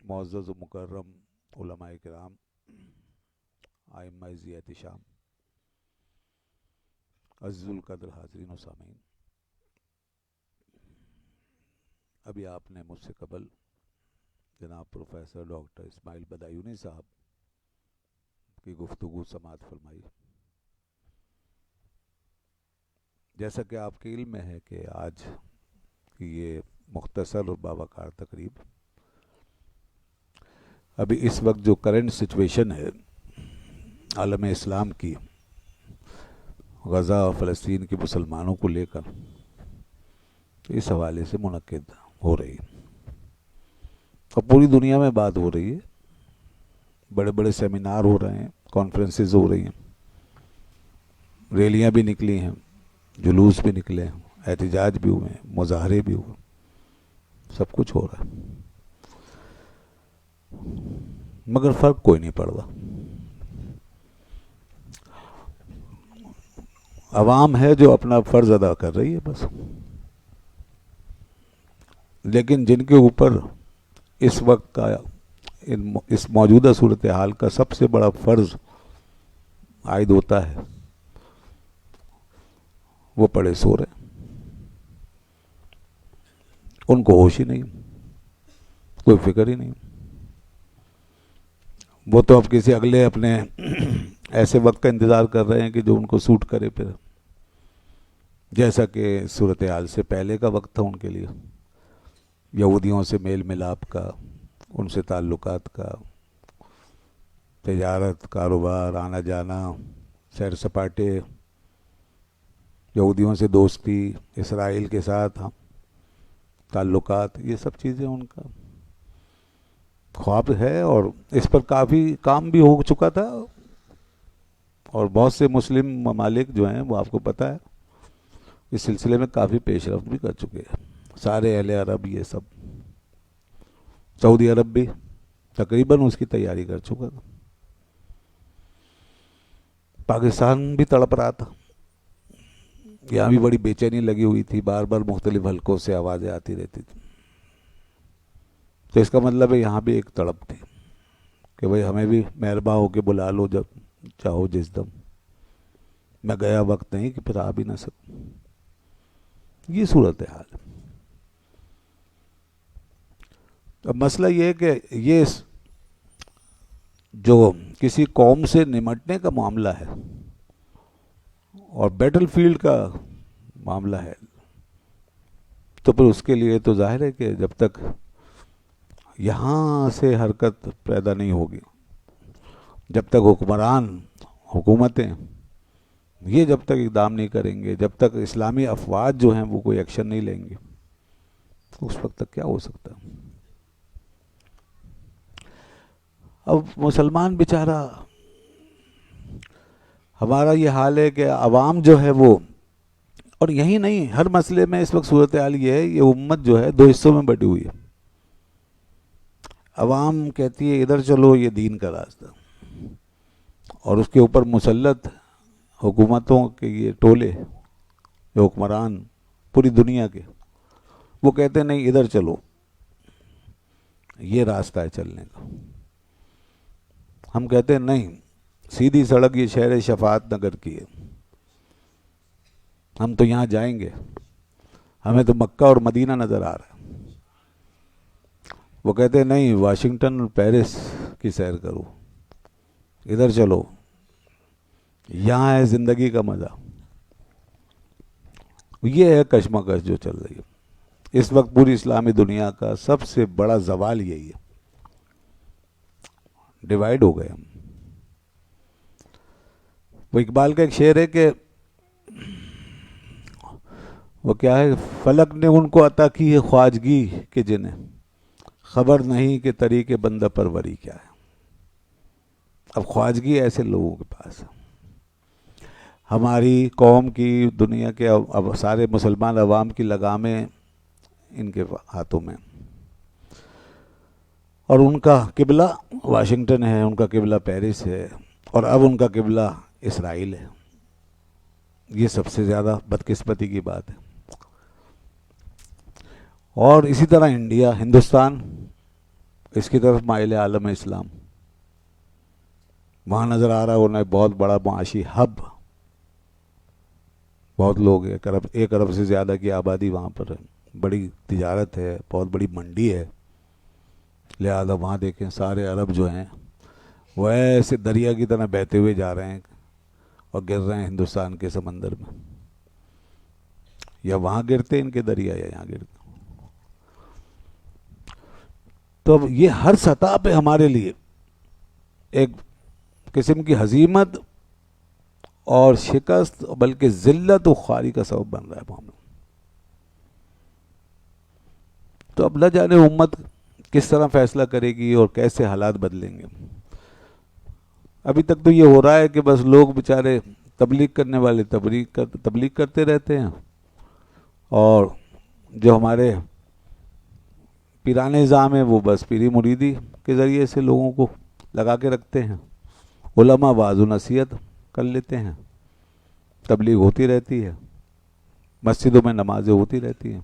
معزز و مکرم علماء کرام، ائمہ ذی احتشام، عزیز القدر حاضرین و سامعین، ابھی آپ نے مجھ سے قبل جناب پروفیسر ڈاکٹر اسماعیل بدایونی صاحب کی گفتگو سماعت فرمائی۔ جیسا کہ آپ کے علم میں ہے کہ آج کی یہ مختصر اور باوقار تقریب ابھی اس وقت جو کرنٹ سچویشن ہے عالم اسلام کی، غزہ اور فلسطین کے مسلمانوں کو لے کر، اس حوالے سے منعقد ہو رہی ہے اور پوری دنیا میں بات ہو رہی ہے۔ بڑے بڑے سیمینار ہو رہے ہیں، کانفرنسز ہو رہی ہیں، ریلیاں بھی نکلی ہیں، جلوس بھی نکلے ہیں، احتجاج بھی ہوئے ہیں، مظاہرے بھی ہوئے، سب کچھ ہو رہا ہے، مگر فرق کوئی نہیں پڑ رہا۔ عوام ہے جو اپنا فرض ادا کر رہی ہے بس، لیکن جن کے اوپر اس وقت کا اس موجودہ صورتحال کا سب سے بڑا فرض عائد ہوتا ہے وہ پڑے سو رہے، ان کو ہوش ہی نہیں، کوئی فکر ہی نہیں۔ وہ تو اب کسی اگلے اپنے ایسے وقت کا انتظار کر رہے ہیں کہ جو ان کو سوٹ کرے، پھر جیسا کہ صورتحال سے پہلے کا وقت تھا ان کے لیے، یہودیوں سے میل ملاپ کا، ان سے تعلقات کا، تجارت، کاروبار، آنا جانا، سیر سپاٹے، یہودیوں سے دوستی، اسرائیل کے ساتھ تعلقات، یہ سب چیزیں ان کا خواب ہے، اور اس پر کافی کام بھی ہو چکا تھا، اور بہت سے مسلم ممالک جو ہیں وہ آپ کو پتہ ہے اس سلسلے میں کافی پیش رفت بھی کر چکے ہیں۔ سارے اہل عرب، یہ سب، سعودی عرب بھی تقریباً اس کی تیاری کر چکا تھا۔ پاکستان بھی تڑپ رہا تھا، یہاں بھی بڑی بے چینی لگی ہوئی تھی، بار بار مختلف حلقوں سے آوازیں آتی رہتی تھی، تو اس کا مطلب ہے یہاں بھی ایک تڑپ تھی کہ بھئی ہمیں بھی مہرباں ہو کے بلا لو جب چاہو جس دم، میں گیا وقت نہیں کہ پھر آ بھی نہ سکوں۔ یہ صورتحال ہے۔ اب مسئلہ یہ ہے کہ یہ جو کسی قوم سے نمٹنے کا معاملہ ہے اور بیٹل فیلڈ کا معاملہ ہے، تو پھر اس کے لیے تو ظاہر ہے کہ جب تک یہاں سے حرکت پیدا نہیں ہوگی، جب تک حکمران، حکومتیں یہ جب تک اقدام نہیں کریں گے، جب تک اسلامی افواج جو ہیں وہ کوئی ایکشن نہیں لیں گے، اس وقت تک کیا ہو سکتا ہے؟ اب مسلمان بیچارہ، ہمارا یہ حال ہے کہ عوام جو ہے وہ، اور یہی نہیں، ہر مسئلے میں اس وقت صورتحال یہ ہے، یہ امت جو ہے دو حصوں میں بٹی ہوئی ہے۔ عوام کہتی ہے ادھر چلو، یہ دین کا راستہ، اور اس کے اوپر مسلط حکومتوں کے یہ ٹولے، جو حکمران پوری دنیا کے، وہ کہتے ہیں نہیں ادھر چلو، یہ راستہ ہے چلنے کا۔ ہم کہتے ہیں نہیں، سیدھی سڑک یہ شہر شفاعت نگر کی ہے، ہم تو یہاں جائیں گے، ہمیں تو مکہ اور مدینہ نظر آ رہا ہے۔ وہ کہتے ہیں نہیں، واشنگٹن اور پیرس کی سیر کرو، ادھر چلو، یہاں ہے زندگی کا مزہ۔ یہ ہے کشمکش جو چل رہی ہے اس وقت پوری اسلامی دنیا کا، سب سے بڑا زوال یہی ہے، ڈیوائیڈ ہو گئے ہم۔ وہ اقبال کا ایک شعر ہے کہ وہ کیا ہے، فلک نے ان کو عطا کی ہے خواجگی کہ جنہیں خبر نہیں کہ طریق بندہ پروری کیا ہے۔ اب خواجگی ایسے لوگوں کے پاس ہے، ہماری قوم کی، دنیا کے، اب سارے مسلمان عوام کی لگامیں ان کے ہاتھوں میں، اور ان کا قبلہ واشنگٹن ہے، ان کا قبلہ پیرس ہے، اور اب ان کا قبلہ اسرائیل ہے۔ یہ سب سے زیادہ بدقسمتی کی بات ہے۔ اور اسی طرح انڈیا، ہندوستان، اس کی طرف مائل عالم اسلام. وہاں نظر آ رہا ہونا ایک بہت بڑا معاشی ہب. بہت لوگ, 1 ارب سے زیادہ کی آبادی وہاں پر ہے, بڑی تجارت ہے, بہت بڑی منڈی ہے. لہذا وہاں دیکھیں سارے عرب جو ہیں وہ ایسے دریا کی طرح بہتے ہوئے جا رہے ہیں اور گر رہے ہیں ہندوستان کے سمندر میں. یا وہاں گرتے ان کے دریا یا یہاں گرتے. تو اب یہ ہر سطح پہ ہمارے لیے ایک قسم کی ہزیمت اور شکست بلکہ ذلت و خواری کا سبب بن رہا ہے ہم لوگ. تو اب نہ جانے امت کس طرح فیصلہ کرے گی اور کیسے حالات بدلیں گے. ابھی تک تو یہ ہو رہا ہے کہ بس لوگ بیچارے تبلیغ کرنے والے تبلیغ کرتے رہتے ہیں, اور جو ہمارے پیرانے نظام ہیں وہ بس پیری مریدی کے ذریعے سے لوگوں کو لگا کے رکھتے ہیں. علماء واعظ و نصیحت کر لیتے ہیں, تبلیغ ہوتی رہتی ہے, مسجدوں میں نمازیں ہوتی رہتی ہیں,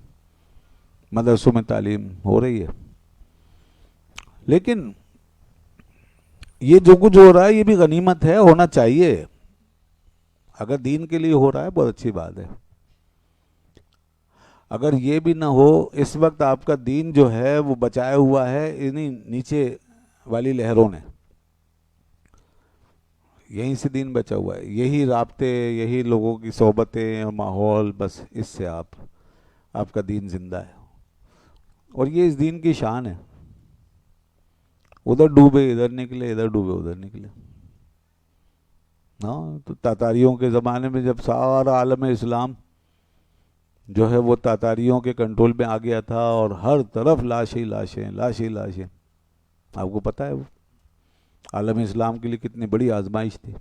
مدرسوں میں تعلیم ہو رہی ہے. لیکن یہ جو کچھ ہو رہا ہے یہ بھی غنیمت ہے, ہونا چاہیے. اگر دین کے لیے ہو رہا ہے بہت اچھی بات ہے. اگر یہ بھی نہ ہو, اس وقت آپ کا دین جو ہے وہ بچایا ہوا ہے انہی نیچے والی لہروں نے. یہیں سے دین بچا ہوا ہے, یہی رابطے, یہی لوگوں کی صحبتیں اور ماحول, بس اس سے آپ کا دین زندہ ہے. اور یہ اس دین کی شان ہے. ادھر ڈوبے ادھر نکلے, ادھر ڈوبے ادھر نکلے. ہاں, تو تاتاریوں کے زمانے میں جب سارا عالم اسلام جو ہے وہ تاتاریوں کے کنٹرول میں آ گیا تھا اور ہر طرف لاشیں لاشیں لاشیں لاشیں, آپ کو پتہ ہے وہ عالم اسلام کے لیے کتنی بڑی آزمائش تھی.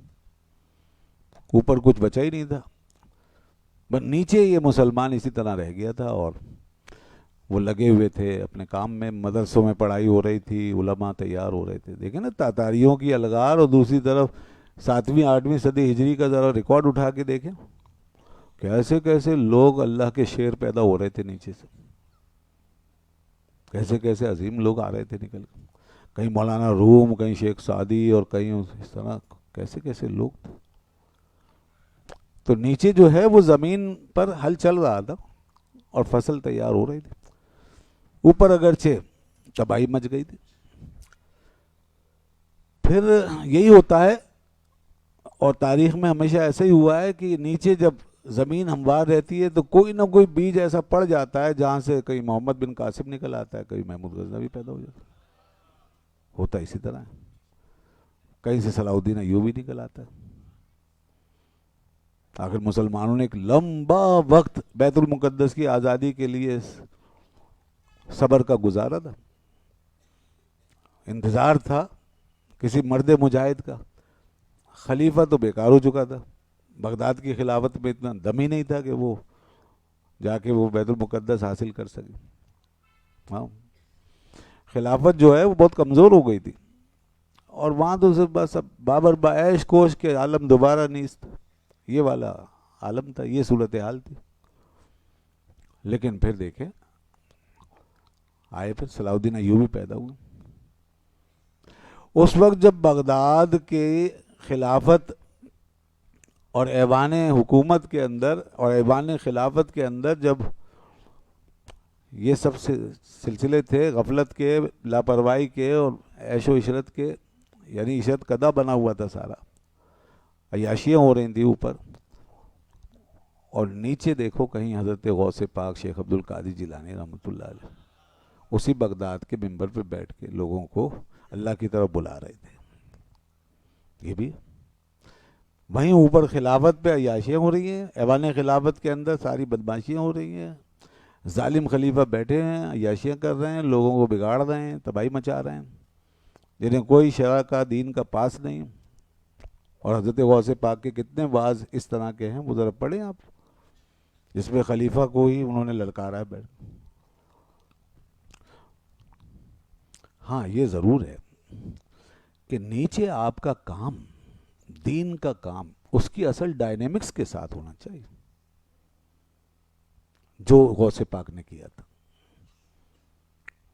اوپر کچھ بچا ہی نہیں تھا, بس نیچے یہ مسلمان اسی طرح رہ گیا تھا اور وہ لگے ہوئے تھے اپنے کام میں. مدرسوں میں پڑھائی ہو رہی تھی, علماء تیار ہو رہے تھے. دیکھیں نا تاتاریوں کی الغار, اور دوسری طرف 7ویں 8ویں صدی ہجری کا ذرا ریکارڈ اٹھا کے دیکھیں, کیسے کیسے لوگ اللہ کے شیر پیدا ہو رہے تھے نیچے سے, کیسے کیسے عظیم لوگ آ رہے تھے نکل کے. کہیں مولانا روم, کہیں شیخ سعدی, اور کہیں اس طرح کیسے کیسے لوگ تھے. تو نیچے جو ہے وہ زمین پر ہل چل رہا تھا اور فصل تیار ہو رہی تھی. اوپر اگرچہ تباہی مچ گئی تھی. پھر یہی ہوتا ہے, اور تاریخ میں ہمیشہ ایسا ہی ہوا ہے کہ نیچے جب زمین ہموار رہتی ہے تو کوئی نہ کوئی بیج ایسا پڑ جاتا ہے جہاں سے کہیں محمد بن قاسم نکل آتا ہے, کہیں محمود غزنوی پیدا ہو جاتا ہے. ہوتا اسی طرح ہے. کہیں سے صلاح الدین ایوبی نکل آتا ہے. آخر مسلمانوں نے ایک لمبا وقت بیت المقدس کی آزادی کے لیے صبر کا گزارا تھا, انتظار تھا کسی مرد مجاہد کا. خلیفہ تو بیکار ہو چکا تھا, بغداد کی خلافت میں اتنا دم ہی نہیں تھا کہ وہ جا کے وہ بیت المقدس حاصل کر سکے. ہاں, خلافت جو ہے وہ بہت کمزور ہو گئی تھی, اور وہاں تو صرف بس اب بابر بعیش کوش کے عالم دوبارہ نیست, یہ والا عالم تھا, یہ صورتحال تھی. لیکن پھر دیکھیں آئے, پھر صلاح الدین ایوبی پیدا ہوئے. اس وقت جب بغداد کے خلافت اور ایوان حکومت کے اندر اور ایوان خلافت کے اندر جب یہ سب سلسلے تھے غفلت کے, لاپرواہی کے اور عیش و عشرت کے, یعنی عشرت قدا بنا ہوا تھا سارا, عیاشیاں ہو رہی تھیں اوپر, اور نیچے دیکھو کہیں حضرت غوث پاک شیخ عبد القادر جیلانی رحمۃ اللہ علیہ اسی بغداد کے منبر پہ بیٹھ کے لوگوں کو اللہ کی طرف بلا رہے تھے. یہ بھی وہیں اوپر خلافت پہ عیاشیاں ہو رہی ہیں, ایوان خلافت کے اندر ساری بدماشیاں ہو رہی ہیں, ظالم خلیفہ بیٹھے ہیں, عیاشیاں کر رہے ہیں, لوگوں کو بگاڑ رہے ہیں, تباہی مچا رہے ہیں, جنہیں کوئی شرع کا دین کا پاس نہیں. اور حضرت غوث پاک کے کتنے واعظ اس طرح کے ہیں, وہ ذرا پڑھیں آپ, جس میں خلیفہ کو ہی انہوں نے للکارا ہے بیٹھ. ہاں یہ ضرور ہے کہ نیچے آپ کا کام, دین کا کام, اس کی اصل ڈائنامکس کے ساتھ ہونا چاہیے جو غوث پاک نے کیا تھا.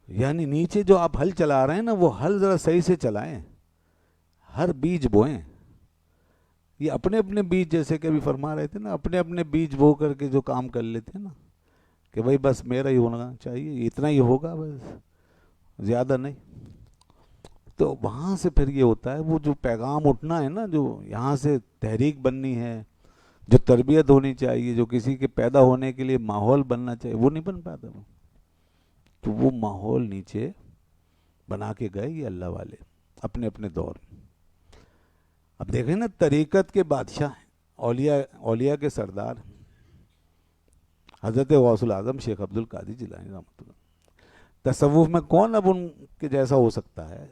یعنی نیچے جو آپ ہل چلا رہے ہیں نا، وہ ہل ذرا صحیح سے چلائیں، ہر بیج بوئیں. یہ اپنے اپنے بیج، جیسے کہ ابھی فرما رہے تھے نا، اپنے اپنے بیج بو کر کے جو کام کر لیتے ہیں نا، کہ بھائی بس میرا ہی ہونا چاہیے، اتنا ہی ہوگا بس، زیادہ نہیں. تو وہاں سے پھر یہ ہوتا ہے، وہ جو پیغام اٹھنا ہے نا، جو یہاں سے تحریک بننی ہے، جو تربیت ہونی چاہیے، جو کسی کے پیدا ہونے کے لیے ماحول بننا چاہیے، وہ نہیں بن پاتا. تو وہ ماحول نیچے بنا کے گئے یہ اللہ والے اپنے اپنے دور میں. اب دیکھیں نا، طریقت کے بادشاہ ہیں، اولیاء کے سردار حضرت غوث العظم شیخ عبد القادر جیلانی رحمۃ اللہ. تصوف میں کون اب ان کے جیسا ہو سکتا ہے؟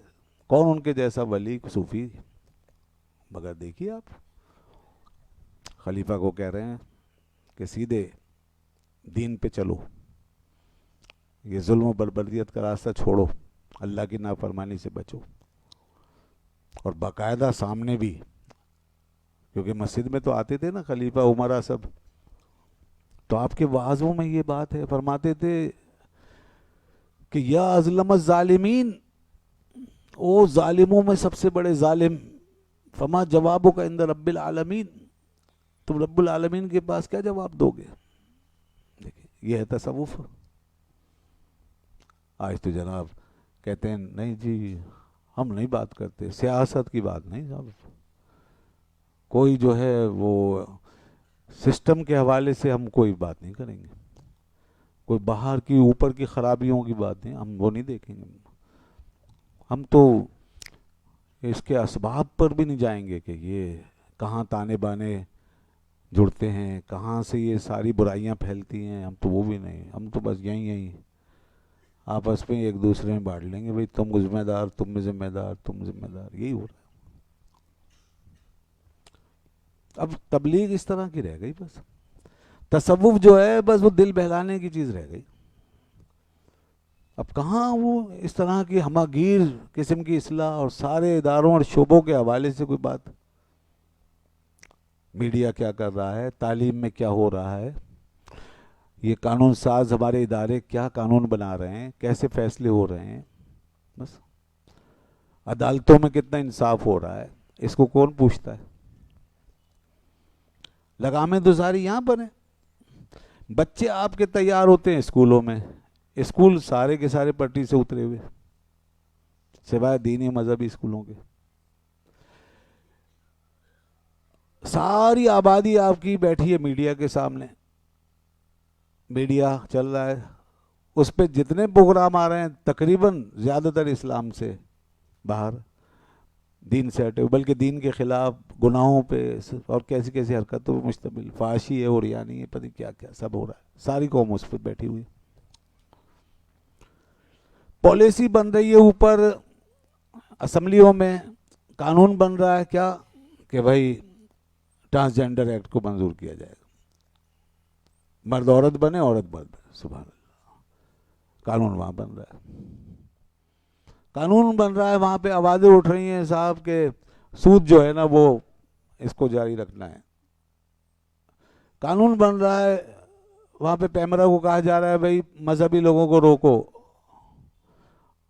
کون ان کے جیسا ولی صوفی؟ مگر دیکھیے آپ، خلیفہ کو کہہ رہے ہیں کہ سیدھے دین پہ چلو، یہ ظلم و بربریت کا راستہ چھوڑو، اللہ کی نافرمانی سے بچو. اور باقاعدہ سامنے بھی، کیونکہ مسجد میں تو آتے تھے نا خلیفہ عمرہ سب، تو آپ کے وعظوں میں یہ بات ہے، فرماتے تھے کہ یا اظلم الظالمین، او ظالموں میں سب سے بڑے ظالم، فما جوابوں کا عند رب العالمین، تم رب العالمین کے پاس کیا جواب دو گے؟ دیکھیں یہ ہے تصوف. آج تو جناب کہتے ہیں نہیں جی ہم نہیں بات کرتے، سیاست کی بات نہیں صاحب، کوئی جو ہے وہ سسٹم کے حوالے سے ہم کوئی بات نہیں کریں گے، کوئی باہر کی اوپر کی خرابیوں کی بات نہیں، ہم وہ نہیں دیکھیں گے. ہم تو اس کے اسباب پر بھی نہیں جائیں گے کہ یہ کہاں تانے بانے جڑتے ہیں، کہاں سے یہ ساری برائیاں پھیلتی ہیں، ہم تو وہ بھی نہیں. ہم تو بس یہیں آپس میں ایک دوسرے میں بانٹ لیں گے، بھئی تم ذمہ دار، تم ذمہ دار، تم ذمہ دار، یہی ہو رہا ہے. اب تبلیغ اس طرح کی رہ گئی، بس تصوف جو ہے بس وہ دل بہلانے کی چیز رہ گئی. اب کہاں وہ اس طرح کی ہماگیر قسم کی اصلاح اور سارے اداروں اور شعبوں کے حوالے سے کوئی بات. میڈیا کیا کر رہا ہے، تعلیم میں کیا ہو رہا ہے، یہ قانون ساز ہمارے ادارے کیا قانون بنا رہے ہیں، کیسے فیصلے ہو رہے ہیں، بس عدالتوں میں کتنا انصاف ہو رہا ہے، اس کو کون پوچھتا ہے؟ لگامیں تو ساری یہاں پر ہیں. بچے آپ کے تیار ہوتے ہیں اسکولوں میں، اسکول سارے کے سارے پٹری سے اترے ہوئے، سوائے دینی مذہبی اسکولوں کے. ساری آبادی آپ کی بیٹھی ہے میڈیا کے سامنے، میڈیا چل رہا ہے، اس پہ جتنے پروگرام آ رہے ہیں تقریباً زیادہ تر اسلام سے باہر، دین سے ہٹے، بلکہ دین کے خلاف گناہوں پہ اور کیسی کیسی حرکتوں پہ مشتمل، فحاشی ہے، عریانی ہے، پتہ کیا کیا سب ہو رہا ہے. ساری قوم اس پہ بیٹھی ہوئی. پالیسی بن رہی ہے اوپر اسمبلیوں میں، قانون بن رہا ہے کیا کہ بھائی ٹرانسجینڈر ایکٹ کو منظور کیا جائے گا، مرد عورت بنے، عورت مرد بنے. سبحان اللہ، قانون وہاں بن رہا ہے، قانون بن رہا ہے. وہاں پہ آوازیں اٹھ رہی ہیں صاحب کہ سود جو ہے نا وہ اس کو جاری رکھنا ہے. قانون بن رہا ہے وہاں پہ، پیمرا کو کہا جا رہا ہے بھائی مذہبی لوگوں کو روکو،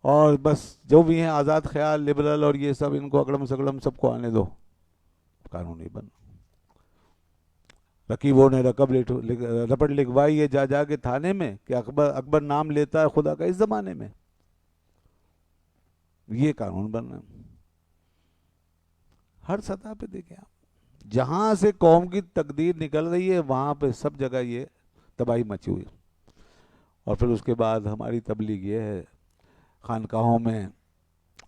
اور بس جو بھی ہیں آزاد خیال، لبرل اور یہ سب، ان کو اکڑم سکڑم سب کو آنے دو. قانون نہیں بن. رقیبوں نے رپٹ لکھوائی ہے جا کے تھانے میں کہ اکبر نام لیتا ہے خدا کا اس زمانے میں. یہ قانون بننا ہر سطح پہ. دیکھیں آپ، جہاں سے قوم کی تقدیر نکل رہی ہے وہاں پہ سب جگہ یہ تباہی مچی ہوئی. اور پھر اس کے بعد ہماری تبلیغ یہ ہے، خانقاہوں میں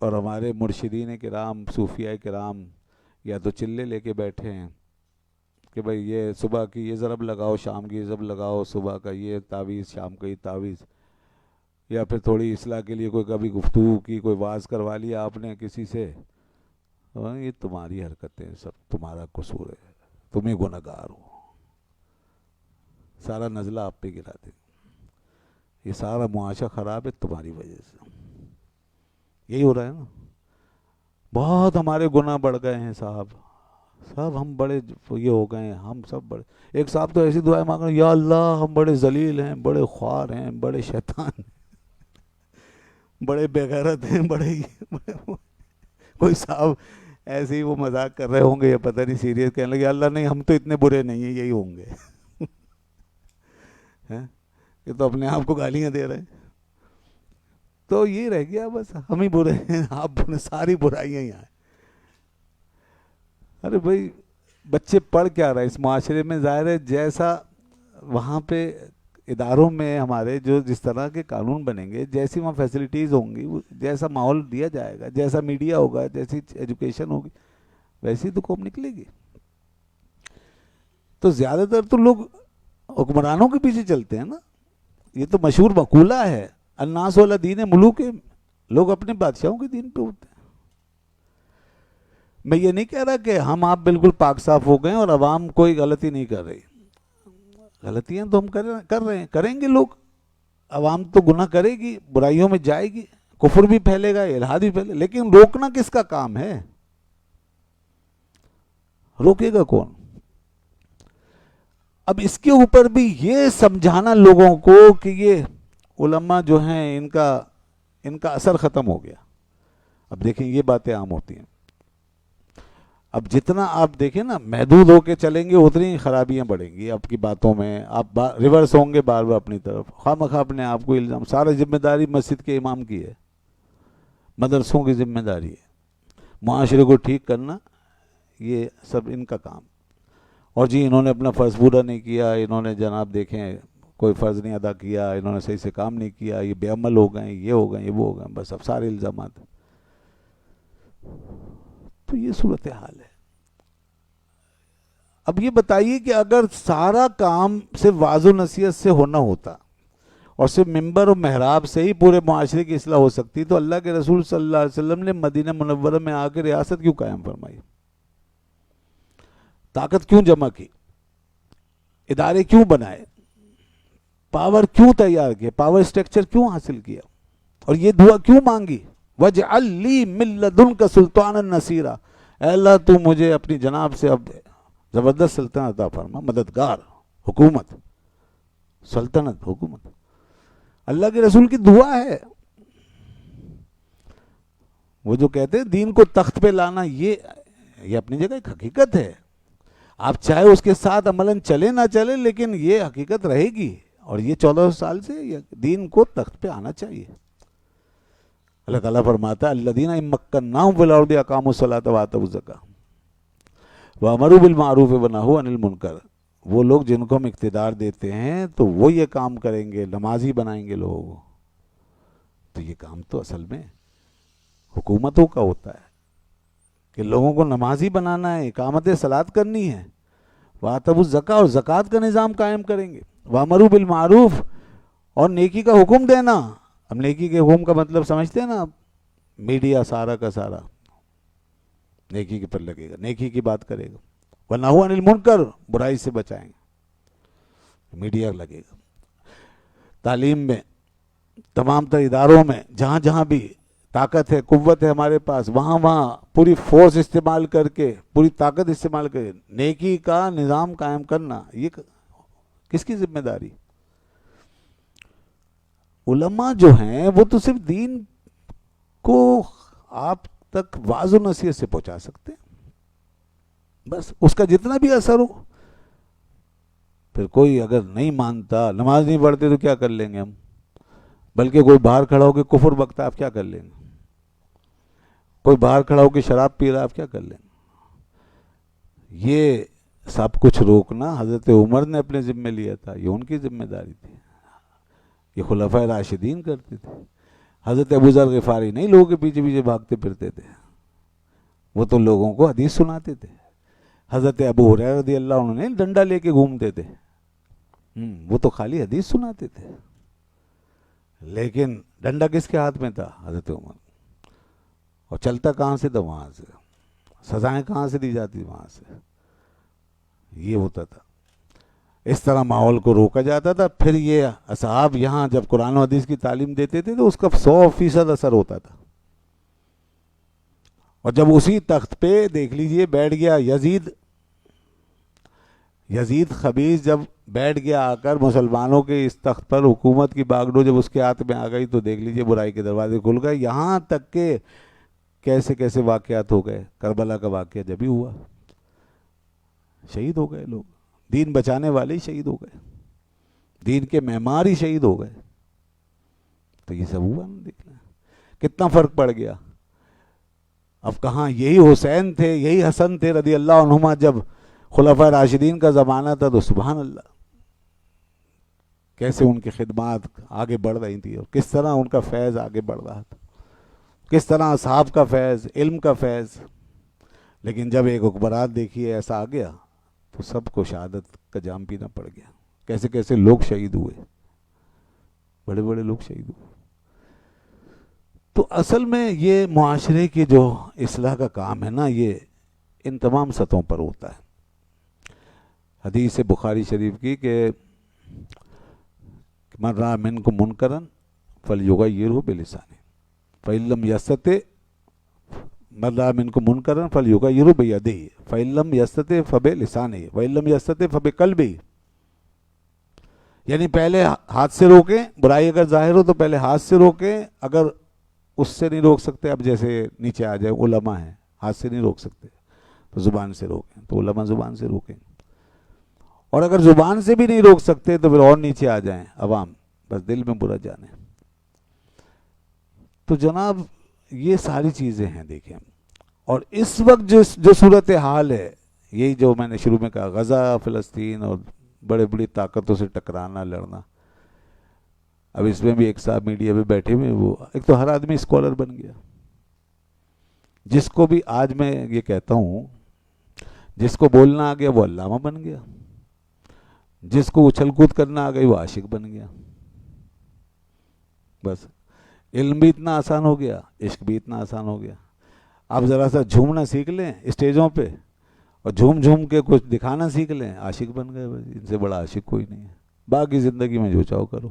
اور ہمارے مرشدین کرام، صوفیاء کرام یا تو چلے لے کے بیٹھے ہیں کہ بھئی یہ صبح کی یہ ضرب لگاؤ، شام کی یہ ضرب لگاؤ، صبح کا یہ تعویذ، شام کا یہ تعویذ، یا پھر تھوڑی اصلاح کے لیے کوئی کبھی گفتگو کی، کوئی واز کروا لیا آپ نے کسی سے، یہ تمہاری حرکتیں، سب تمہارا قصور ہے، تم ہی گنہگار ہو، سارا نزلہ آپ پہ گرا دیں، یہ سارا معاشرہ خراب ہے تمہاری وجہ سے. یہی ہو رہا ہے نا. بہت ہمارے گناہ بڑھ گئے ہیں صاحب ہم بڑے یہ ہو گئے ہیں، ہم سب بڑے. ایک صاحب تو ایسی دعائیں مانگ رہے ہیں، یا اللہ ہم بڑے ذلیل ہیں، بڑے خوار ہیں، بڑے شیطان ہیں. بڑے بےغیرت ہیں، کوئی صاحب ایسے ہی وہ مذاق کر رہے ہوں گے یا پتہ نہیں سیریس کہنے لگے اللہ نہیں ہم تو اتنے برے نہیں ہیں، یہی ہوں گے یہ تو اپنے آپ کو گالیاں دے رہے ہیں. تو یہ رہ گیا بس ہم ہی برے ہیں، آپ برے، ساری برائیاں یہاں ہیں. ارے بھائی بچے پڑھ کیا رہے اس معاشرے میں؟ ظاہر ہے جیسا وہاں پہ اداروں میں ہمارے جو جس طرح کے قانون بنیں گے، جیسی وہاں فیسلٹیز ہوں گی، جیسا ماحول دیا جائے گا، جیسا میڈیا ہوگا، جیسی ایجوکیشن ہوگی، ویسی تو قوم نکلے گی. تو زیادہ تر تو لوگ حکمرانوں کے پیچھے چلتے ہیں نا. یہ تو مشہور مقولہ ہے، الناس والا دین ملوک، لوگ اپنے بادشاہوں کے دین پہ ہوتے ہیں. میں یہ نہیں کہہ رہا کہ ہم آپ بالکل پاک صاف ہو گئے اور عوام کوئی غلطی نہیں کر رہی. غلطیاں تو ہم کر رہے ہیں، کریں گے لوگ. عوام تو گناہ کرے گی، برائیوں میں جائے گی، کفر بھی پھیلے گا، الحاد بھی پھیلے گا، لیکن روکنا کس کا کام ہے؟ روکے گا کون؟ اب اس کے اوپر بھی یہ سمجھانا لوگوں کو کہ یہ علماء جو ہیں ان کا اثر ختم ہو گیا. اب دیکھیں یہ باتیں عام ہوتی ہیں. اب جتنا آپ دیکھیں نا محدود ہو کے چلیں گے اتنی خرابیاں بڑھیں گی آپ کی باتوں میں. آپ ریورس ہوں گے بار بار اپنی طرف، خواہ مخواہ اپنے آپ کو الزام. سارا ذمہ داری مسجد کے امام کی ہے، مدرسوں کی ذمہ داری ہے، معاشرے کو ٹھیک کرنا یہ سب ان کا کام. اور جی انہوں نے اپنا فرض پورا نہیں کیا، انہوں نے جناب دیکھیں کوئی فرض نہیں ادا کیا، انہوں نے صحیح سے کام نہیں کیا، یہ بے عمل ہو گئے، یہ ہو گئے، یہ وہ ہو گئے، بس اب سارے الزامات. تو یہ صورتحال ہے. اب یہ بتائیے کہ اگر سارا کام صرف واعظ و نصیحت سے ہونا ہوتا اور صرف ممبر و محراب سے ہی پورے معاشرے کی اصلاح ہو سکتی تو اللہ کے رسول صلی اللہ علیہ وسلم نے مدینہ منورہ میں آ کے ریاست کیوں قائم فرمائی؟ طاقت کیوں جمع کی؟ ادارے کیوں بنائے؟ پاور کیوں تیار کیا؟ پاور اسٹرکچر کیوں حاصل کیا؟ اور یہ دعا کیوں مانگی؟ وَاجْعَلْ لِي مِن لَّدُنْكَ سُلْطَانًا نَصِيرًا، اے اللہ تو مجھے اپنی جناب سے اب زبردست سلطنت عطا فرما، مددگار، حکومت، سلطنت، حکومت. اللہ کے رسول کی دعا ہے. وہ جو کہتے ہیں دین کو تخت پہ لانا، یہ اپنی جگہ ایک حقیقت ہے. آپ چاہے اس کے ساتھ عملاً چلے نہ چلے لیکن یہ حقیقت رہے گی. اور یہ 1400 سال سے دین کو تخت پہ آنا چاہیے. اللہ تعالیٰ فرماتا ہے الذین ان مکناہم فی الارض اقاموا الصلاۃ وآتوا الزکاۃ وامروا بالمعروف ونہوا عن المنکر. وہ لوگ جن کو ہم اقتدار دیتے ہیں تو وہ یہ کام کریں گے، نمازی بنائیں گے لوگوں کو. تو یہ کام تو اصل میں حکومتوں کا ہوتا ہے کہ لوگوں کو نمازی بنانا ہے، اقامت صلاۃ کرنی ہے، وآتوا الزکاۃ اور زکوٰۃ کا نظام قائم کریں گے، وامروا بالمعروف اور نیکی کا حکم دینا. اب نیکی کے حکم کا مطلب سمجھتے ہیں نا آپ؟ میڈیا سارا کا سارا نیکی کے پر لگے گا، نیکی کی بات کرے گا. وَنَهُ عَنِ الْمُنْكَرِ، برائی سے بچائیں گے، میڈیا لگے گا. تعلیم میں، تمام تر اداروں میں جہاں جہاں بھی طاقت ہے، قوت ہے ہمارے پاس، وہاں پوری فورس استعمال کر کے، پوری طاقت استعمال کر کے نیکی کا نظام قائم کرنا، یہ کس کی ذمہ داری؟ علماء جو ہیں وہ تو صرف دین کو آپ تک واعظ و نصیحت سے پہنچا سکتے ہیں، بس اس کا جتنا بھی اثر ہو. پھر کوئی اگر نہیں مانتا، نماز نہیں پڑھتے تو کیا کر لیں گے ہم؟ بلکہ کوئی باہر کھڑا ہو کے کفر بکتا، آپ کیا کر لیں گے؟ کوئی باہر کھڑا ہو کے شراب پی رہا، آپ کیا کر لیں گے؟ یہ سب کچھ روکنا حضرت عمر نے اپنے ذمہ لیا تھا، یہ ان کی ذمہ داری تھی. یہ خلفائے راشدین کرتے تھے. حضرت ابو ذر غفاری نہیں لوگوں کے پیچھے پیچھے بھاگتے پھرتے تھے، وہ تو لوگوں کو حدیث سناتے تھے. حضرت ابو ہریرہ رضی اللہ عنہ نے ڈنڈا لے کے گھومتے تھے، وہ تو خالی حدیث سناتے تھے. لیکن ڈنڈا کس کے ہاتھ میں تھا؟ حضرت عمر. اور چلتا کہاں سے تھا؟ وہاں سے. سزائیں کہاں سے دی جاتی؟ وہاں سے. یہ ہوتا تھا، اس طرح ماحول کو روکا جاتا تھا. پھر یہ اصحاب یہاں جب قرآن و حدیث کی تعلیم دیتے تھے تو اس کا 100% اثر ہوتا تھا. اور جب اسی تخت پہ دیکھ لیجئے بیٹھ گیا یزید، یزید خبیث جب بیٹھ گیا آ کر مسلمانوں کے اس تخت پر، حکومت کی باغڈور جب اس کے ہاتھ میں آ گئی تو دیکھ لیجئے برائی کے دروازے کھل گئے. یہاں تک کہ کیسے کیسے واقعات ہو گئے. کربلا کا واقعہ جب ہی ہوا، شہید ہو گئے لوگ، دین بچانے والے ہی شہید ہو گئے، دین کے معمار ہی شہید ہو گئے. تو یہ سب ہوا نا، دیکھ لیں کتنا فرق پڑ گیا. اب کہاں یہی حسین تھے، یہی حسن تھے رضی اللہ عنہما جب خلفائے راشدین کا زمانہ تھا، تو سبحان اللہ کیسے ان کی خدمات آگے بڑھ رہی تھی اور کس طرح ان کا فیض آگے بڑھ رہا تھا، کس طرح اصحاب کا فیض، علم کا فیض. لیکن جب ایک حکمران دیکھیے ایسا آ گیا تو سب کو شہادت کا جام پینا پڑ گیا. کیسے کیسے لوگ شہید ہوئے، بڑے بڑے لوگ شہید ہوئے. تو اصل میں یہ معاشرے کی جو اصلاح کا کام ہے نا، یہ ان تمام سطحوں پر ہوتا ہے. حدیث بخاری شریف کی کہ من رأى منکم منکرا فلیغیرہ بلسانہ فإن لم یستطع، من رأى منکم منکرا فلیغیرہ بیدہ فإن لم یستطع فبلسانہ وإن لم یستطع فبقلبہ. یعنی پہلے ہاتھ سے روکیں، برائی اگر ظاہر ہو تو پہلے ہاتھ سے روکیں. اگر اس سے نہیں روک سکتے، اب جیسے نیچے آ جائے علماء ہیں، ہاتھ سے نہیں روک سکتے تو زبان سے روکیں، تو علماء زبان سے روکیں. اور اگر زبان سے بھی نہیں روک سکتے تو پھر اور نیچے آ جائیں عوام، بس دل میں برا جانے. تو جناب یہ ساری چیزیں ہیں دیکھیں. اور اس وقت جو صورتحال ہے، یہی جو میں نے شروع میں کہا، غزہ، فلسطین اور بڑے بڑی طاقتوں سے ٹکرانا، لڑنا. اب اس میں بھی ایک صاحب میڈیا پہ بیٹھے ہوئے، وہ ایک تو ہر آدمی اسکالر بن گیا. جس کو بھی آج میں یہ کہتا ہوں، جس کو بولنا آ گیا وہ علامہ بن گیا، جس کو اچھل کود کرنا آ گئی وہ عاشق بن گیا. بس علم بھی اتنا آسان ہو گیا، عشق بھی اتنا آسان ہو گیا. آپ ذرا سا جھومنا سیکھ لیں اسٹیجوں پہ اور جھوم جھوم کے کچھ دکھانا سیکھ لیں، عاشق بن گئے. بس ان سے بڑا عاشق کوئی نہیں ہے. باقی زندگی میں جو چاہو کرو،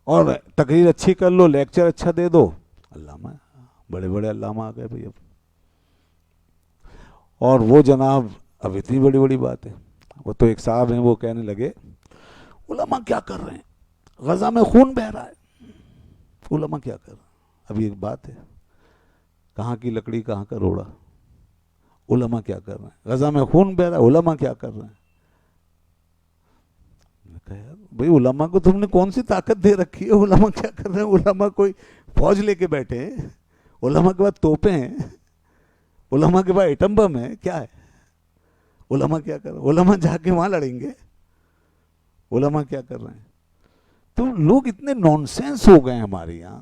اور تقریر اچھی کر لو، لیکچر اچھا دے دو، علامہ. بڑے بڑے علامہ آ گئے بھائی اب. اور وہ جناب اب اتنی بڑی بڑی بات ہے. وہ تو ایک صاحب ہیں، وہ کہنے لگے علماء کیا کر رہے ہیں، غزہ میں خون بہہ رہا ہے، علماء کیا کر رہے ہیں. اب یہ ایک بات ہے، کہاں کی لکڑی کہاں کا روڑا. علماء کیا کر رہے ہیں، غزہ میں خون بہہ رہا ہے، علماء کیا کر رہے ہیں. بھئی علماء کو تم نے کون سی طاقت دے رکھی ہے، علماء کیا کر رہے ہیں. علماء کوئی فوج لے کے بیٹھے ہیں، علماء کے بعد توپیں ہیں، علماء کے بعد ایٹم بم ہے، کیا ہے. علماء کیا کر رہے ہیں، علماء جا کے وہاں لڑیں گے. علماء کیا کر رہے ہیں. تو لوگ اتنے نون سینس ہو گئے ہیں ہمارے یہاں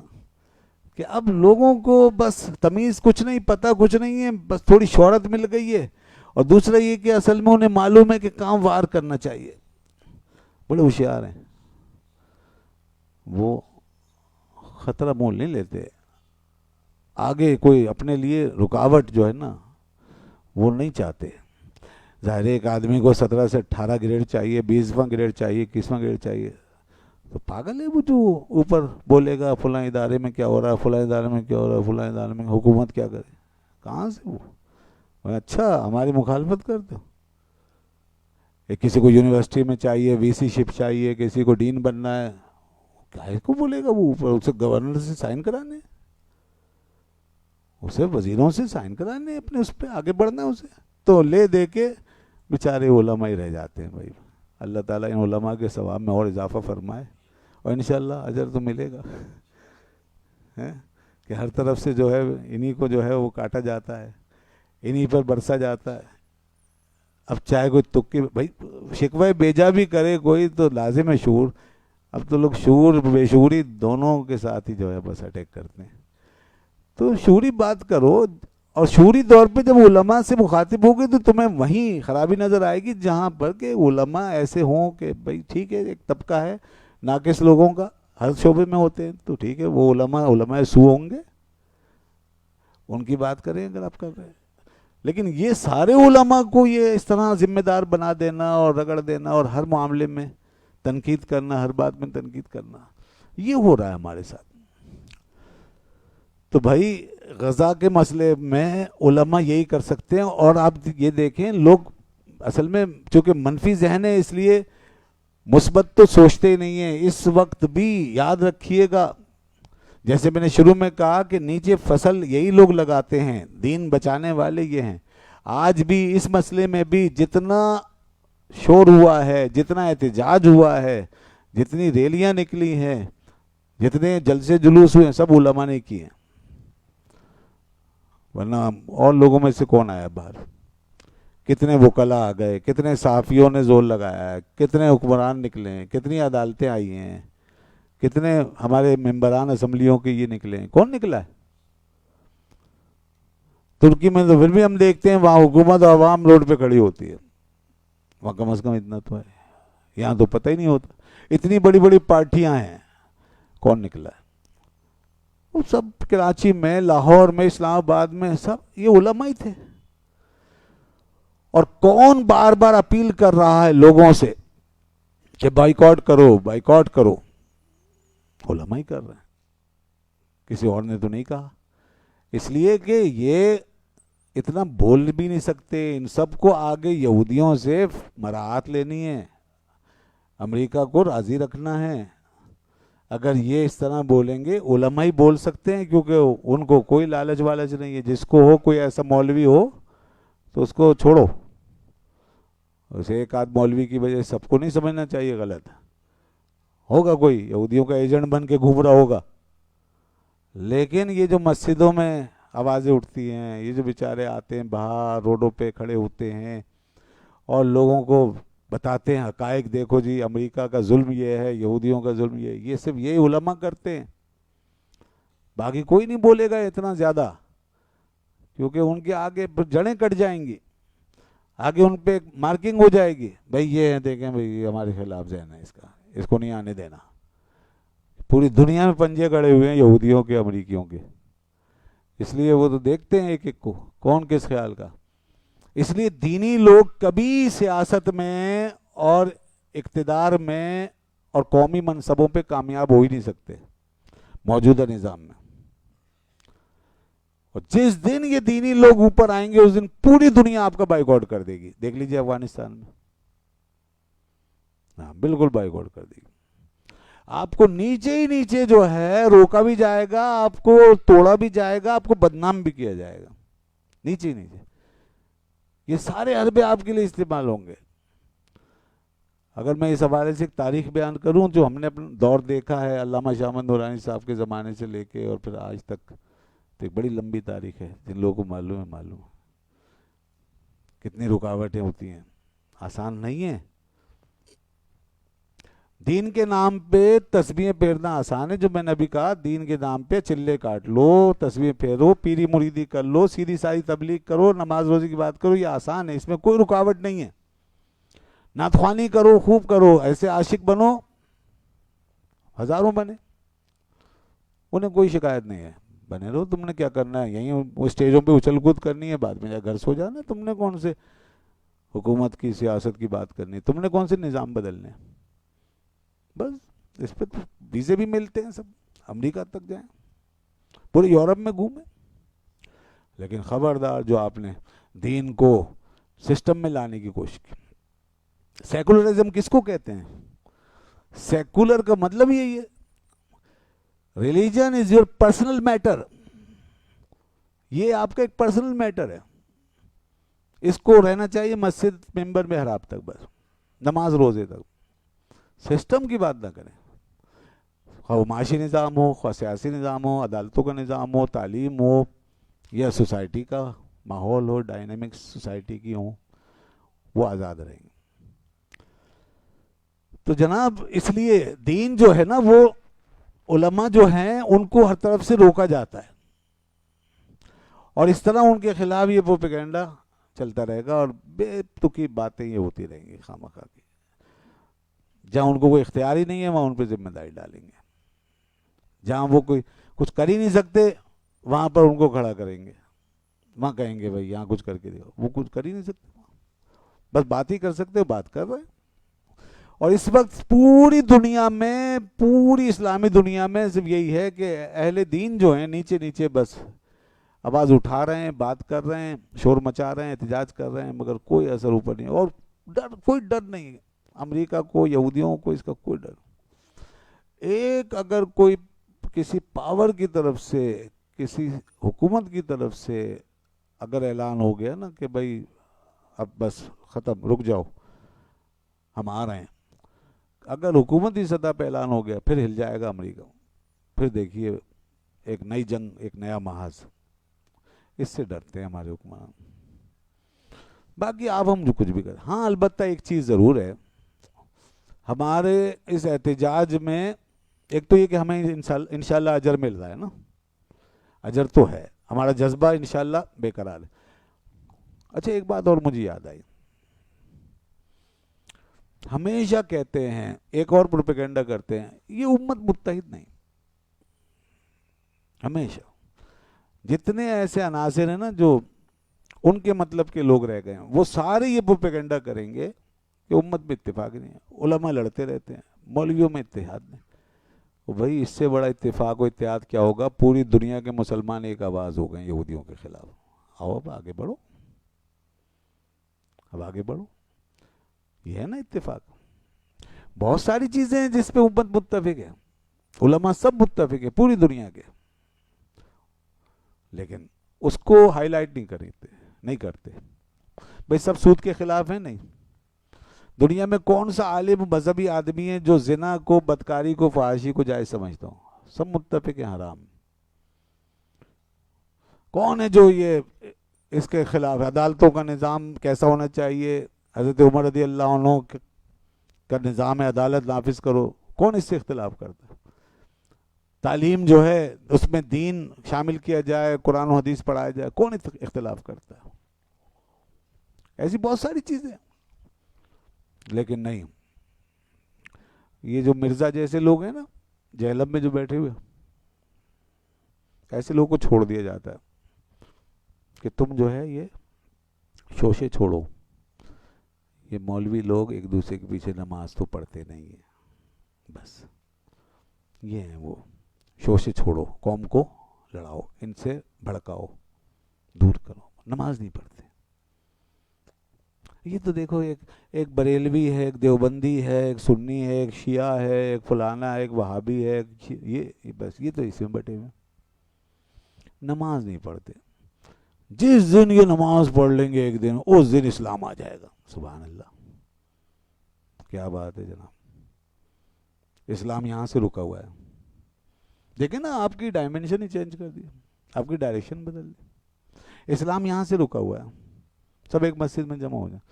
کہ اب لوگوں کو بس تمیز کچھ نہیں، پتہ کچھ نہیں ہے، بس تھوڑی شہرت مل گئی ہے. اور دوسرا یہ کہ اصل میں انہیں معلوم ہے کہ کام وار کرنا چاہیے. بڑے ہوشیار ہیں وہ، خطرہ مول نہیں لیتے. آگے کوئی اپنے لیے رکاوٹ جو ہے نا وہ نہیں چاہتے. ظاہر ایک آدمی کو 17 سے 18 گریڈ چاہیے، 20واں گریڈ چاہیے، 21واں گریڈ چاہیے، تو پاگل ہے وہ جو اوپر بولے گا فلاں ادارے میں کیا ہو رہا ہے، فلاں ادارے میں کیا ہو رہا ہے، فلاں ادارے میں حکومت کیا کرے. کہاں سے وہ. اچھا ہماری مخالفت کر دو. کسی کو یونیورسٹی میں چاہیے، وی سی شپ چاہیے، کسی کو ڈین بننا ہے، کیا کو بولے گا وہ اوپر. اسے گورنر سے سائن کرانے، اسے وزیروں سے سائن کرانے، اپنے اس پہ آگے بڑھنا ہے اسے. تو لے دے کے بیچارے علماء ہی رہ جاتے ہیں. بھائی اللہ تعالیٰ ان علماء کے ثواب میں اور اضافہ فرمائے، اور انشاءاللہ اجر تو ملے گا. کہ ہر طرف سے جو ہے انہی کو جو ہے وہ کاٹا جاتا ہے، انہی پر برسا جاتا ہے. اب چاہے کوئی تکی بھائی شکوہ بیجا بھی کرے کوئی تو لازم ہے شعور. اب تو لوگ شعور بے شعوری دونوں کے ساتھ ہی جو ہے بس اٹیک کرتے ہیں. تو شعوری بات کرو، اور شعوری طور پہ جب علماء سے مخاطب ہوگے تو تمہیں وہیں خرابی نظر آئے گی جہاں پر کہ علماء ایسے ہوں کہ بھائی ٹھیک ہے ایک طبقہ ہے ناقص لوگوں کا ہر شعبے میں ہوتے ہیں، تو ٹھیک ہے وہ علماء سو ہوں گے، ان کی بات کریں اگر آپ کر رہے ہیں. لیکن یہ سارے علماء کو یہ اس طرح ذمہ دار بنا دینا اور رگڑ دینا اور ہر معاملے میں تنقید کرنا، ہر بات میں تنقید کرنا، یہ ہو رہا ہے ہمارے ساتھ. تو بھائی غزہ کے مسئلے میں علماء یہی کر سکتے ہیں. اور آپ یہ دیکھیں لوگ اصل میں چونکہ منفی ذہن ہے اس لیے مثبت تو سوچتے ہی نہیں ہیں. اس وقت بھی یاد رکھیے گا، جیسے میں نے شروع میں کہا کہ نیچے فصل یہی لوگ لگاتے ہیں، دین بچانے والے یہ ہیں. آج بھی اس مسئلے میں بھی جتنا شور ہوا ہے، جتنا احتجاج ہوا ہے، جتنی ریلیاں نکلی ہیں، جتنے جلسے جلوس ہوئے ہیں، سب علماء نے کیے ہیں. ورنہ اور لوگوں میں سے کون آیا باہر؟ کتنے وکلا آ گئے، کتنے صحافیوں نے زور لگایا ہے، کتنے حکمران نکلے ہیں، کتنی عدالتیں آئی ہیں، کتنے ہمارے ممبران اسمبلیوں کے یہ نکلے ہیں. کون نکلا ہے؟ ترکی میں تو پھر بھی ہم دیکھتے ہیں وہاں حکومت اور عوام روڈ پہ کھڑی ہوتی ہے. وہاں کم از کم اتنا تو ہے. یہاں تو پتہ ہی نہیں ہوتا. اتنی بڑی بڑی پارٹیاں ہیں، کون نکلا ہے؟ وہ سب کراچی میں، لاہور میں، اسلام آباد میں سب یہ علماء ہی تھے. اور کون بار بار اپیل کر رہا ہے لوگوں سے کہ بائیکاٹ کرو، بائیکاٹ کرو؟ علماء ہی کر رہے ہیں، کسی اور نے تو نہیں کہا. اس لیے کہ یہ اتنا بول بھی نہیں سکتے. ان سب کو آگے یہودیوں سے مراعات لینی ہے، امریکہ کو راضی رکھنا ہے. اگر یہ اس طرح بولیں گے، علماء ہی بول سکتے ہیں، کیونکہ ان کو کوئی لالچ والچ نہیں ہے. جس کو ہو، کوئی ایسا مولوی ہو تو اس کو چھوڑو. اسے ایک آدھ مولوی کی وجہ سے سب کو نہیں سمجھنا چاہیے غلط. ہوگا کوئی یہودیوں کا ایجنٹ بن کے گھوم رہا ہوگا، لیکن یہ جو مسجدوں میں آوازیں اٹھتی ہیں، یہ جو بیچارے آتے ہیں باہر روڈوں پہ کھڑے ہوتے ہیں اور لوگوں کو بتاتے ہیں حقائق، دیکھو جی امریکہ کا ظلم یہ ہے، یہودیوں کا ظلم یہ ہے، یہ صرف یہی علماء کرتے ہیں. باقی کوئی نہیں بولے گا اتنا زیادہ، کیونکہ ان کے آگے جڑیں کٹ جائیں گی، آگے ان پہ مارکنگ ہو جائے گی. بھئی یہ ہے، دیکھیں بھئی یہ ہمارے خلاف ذہن ہے اس کو نہیں آنے دینا. پوری دنیا میں پنجے کڑے ہوئے ہیں یہودیوں کے، امریکیوں کے. اس لیے وہ تو دیکھتے ہیں ایک ایک کو کون کس خیال کا. اس لیے دینی لوگ کبھی سیاست میں اور اقتدار میں اور قومی منصبوں پہ کامیاب ہو ہی نہیں سکتے موجودہ نظام میں. اور جس دن یہ دینی لوگ اوپر آئیں گے اس دن پوری دنیا آپ کا بائیکاٹ کر دے گی. دیکھ لیجیے افغانستان میں، ہاں بالکل بائیکاٹ کر دے گی. آپ کو نیچے ہی نیچے جو ہے روکا بھی جائے گا، آپ کو توڑا بھی جائے گا، آپ کو بدنام بھی کیا جائے گا. نیچے ہی نیچے یہ سارے حربے آپ کے لیے استعمال ہوں گے. اگر میں اس حوالے سے ایک تاریخ بیان کروں جو ہم نے اپنا دور دیکھا ہے علامہ شاہ احمد نورانی صاحب کے زمانے سے لے کے اور پھر آج تک، تو ایک بڑی لمبی تاریخ ہے. جن لوگوں کو معلوم ہے کتنی رکاوٹیں ہوتی ہیں، آسان نہیں ہے. دین کے نام پہ تسبیحیں پھیرنا آسان ہے، جو میں نے ابھی کہا. دین کے نام پہ چلے کاٹ لو، تسبیحیں پھیرو، پیری مریدی کر لو، سیدھی ساری تبلیغ کرو، نماز روزی کی بات کرو، یہ آسان ہے، اس میں کوئی رکاوٹ نہیں ہے. نعت خوانی کرو، خوب کرو، ایسے عاشق بنو، ہزاروں بنے، انہیں کوئی شکایت نہیں ہے. بنے رہو، تم نے کیا کرنا ہے؟ یہیں وہ اسٹیجوں پہ اچھل کود کرنی ہے، بعد میں جا گھر سو جانا. تم نے کون سے حکومت کی سیاست کی بات کرنی ہے؟ تم نے کون سے نظام بدلنے؟ بس اس پہ تو ویزے بھی ملتے ہیں، سب امریکہ تک جائیں، پورے یورپ میں گھومیں. لیکن خبردار جو آپ نے دین کو سسٹم میں لانے کی کوشش کی. سیکولرزم کس کو کہتے ہیں؟ سیکولر کا مطلب یہی ہے، religion is your personal matter. یہ آپ کا ایک پرسنل میٹر ہے، اس کو رہنا چاہیے مسجد ممبر میں حراب تک، بس نماز روزے تک. سسٹم کی بات نہ کریں، خواہ معاشی نظام ہو، خواہ سیاسی نظام ہو، عدالتوں کا نظام ہو، تعلیم ہو، یا سوسائٹی کا ماحول ہو، ڈائنامک سوسائٹی کی ہو، وہ آزاد رہیں گے. تو جناب اس لیے دین جو ہے نا، وہ علماء جو ہیں ان کو ہر طرف سے روکا جاتا ہے، اور اس طرح ان کے خلاف یہ پروپیگنڈا چلتا رہے گا اور بے تکی باتیں یہ ہوتی رہیں گی خامخواہ کی. جہاں ان کو کوئی اختیار ہی نہیں ہے وہاں ان پہ ذمہ داری ڈالیں گے. جہاں وہ کوئی کچھ کر ہی نہیں سکتے وہاں پر ان کو کھڑا کریں گے، وہاں کہیں گے بھائی یہاں کچھ کر کے دیکھو. وہ کچھ کر ہی نہیں سکتے، بس بات ہی کر سکتے، بات کر رہے ہیں. اور اس وقت پوری دنیا میں، پوری اسلامی دنیا میں صرف یہی ہے کہ اہل دین جو ہیں نیچے نیچے بس آواز اٹھا رہے ہیں، بات کر رہے ہیں، شور مچا رہے ہیں، احتجاج کر رہے ہیں، مگر کوئی اثر اوپر نہیں، اور کوئی ڈر نہیں ہے امریکہ کو، یہودیوں کو، اس کا کوئی ڈر. ایک اگر کوئی کسی پاور کی طرف سے، کسی حکومت کی طرف سے اگر اعلان ہو گیا نا کہ بھائی اب بس ختم، رک جاؤ، ہم آ رہے ہیں، اگر حکومتی سطح پہ اعلان ہو گیا پھر ہل جائے گا امریکہ. پھر دیکھیے ایک نئی جنگ، ایک نیا محاذ. اس سے ڈرتے ہیں ہمارے حکمران. باقی آپ ہم جو کچھ بھی کریں. ہاں البتہ ایک چیز ضرور ہے ہمارے اس احتجاج میں، ایک تو یہ کہ ہمیں انشاءاللہ اجر مل رہا ہے نا، اجر تو ہے، ہمارا جذبہ انشاءاللہ بے قرار ہے. اچھا ایک بات اور مجھے یاد آئی، ہمیشہ کہتے ہیں، ایک اور پروپیگنڈا کرتے ہیں، یہ امت متحد نہیں. ہمیشہ جتنے ایسے عناصر ہیں نا جو ان کے مطلب کے لوگ رہ گئے ہیں، وہ سارے یہ پروپیگنڈا کریں گے کہ امت میں اتفاق نہیں ہے. علماء لڑتے رہتے ہیں، مولویوں میں اتحاد نہیں. بھائی اس سے بڑا اتفاق و اتحاد کیا ہوگا؟ پوری دنیا کے مسلمان ایک آواز ہو گئے یہودیوں کے خلاف. آؤ اب آگے بڑھو، اب آگے بڑھو. یہ ہے نا اتفاق. بہت ساری چیزیں ہیں جس پہ امت متفق ہے، علماء سب متفق ہے پوری دنیا کے، لیکن اس کو ہائی لائٹ نہیں کرتے. بھئی سب سود کے خلاف ہیں؟ نہیں. دنیا میں کون سا عالم مذہبی آدمی ہے جو زنا کو، بدکاری کو، فحاشی کو جائز سمجھتا ہوں؟ سب متفق ہیں حرام. کون ہے جو یہ اس کے خلاف؟ عدالتوں کا نظام کیسا ہونا چاہیے؟ حضرت عمر رضی اللہ عنہ کا نظام عدالت نافذ کرو. کون اس سے اختلاف کرتا ہے؟ تعلیم جو ہے اس میں دین شامل کیا جائے، قرآن و حدیث پڑھایا جائے، کون اختلاف کرتا ہے؟ ایسی بہت ساری چیزیں. لیکن نہیں، یہ جو مرزا جیسے لوگ ہیں نا جہلم میں جو بیٹھے ہوئے، ایسے لوگوں کو چھوڑ دیا جاتا ہے کہ تم جو ہے یہ شوشے چھوڑو. یہ مولوی لوگ ایک دوسرے کے پیچھے نماز تو پڑھتے نہیں ہیں، بس یہ ہیں وہ. شوشے چھوڑو، قوم کو لڑاؤ، ان سے بھڑکاؤ، دور کرو. نماز نہیں پڑھتے. یہ تو دیکھو ایک بریلوی ہے، ایک دیوبندی ہے، ایک سنی ہے، ایک شیعہ ہے، ایک فلانا ہے، ایک وہابی ہے، یہ بس یہ تو اسی میں بٹے ہوئے. نماز نہیں پڑھتے. جس دن یہ نماز پڑھ لیں گے ایک دن، اس دن اسلام آ جائے گا. سبحان اللہ، کیا بات ہے جناب. اسلام یہاں سے رکا ہوا ہے. دیکھیں نا، آپ کی ڈائمینشن ہی چینج کر دی، آپ کی ڈائریکشن بدل دی. اسلام یہاں سے رکا ہوا ہے. سب ایک مسجد میں جمع ہو جائیں.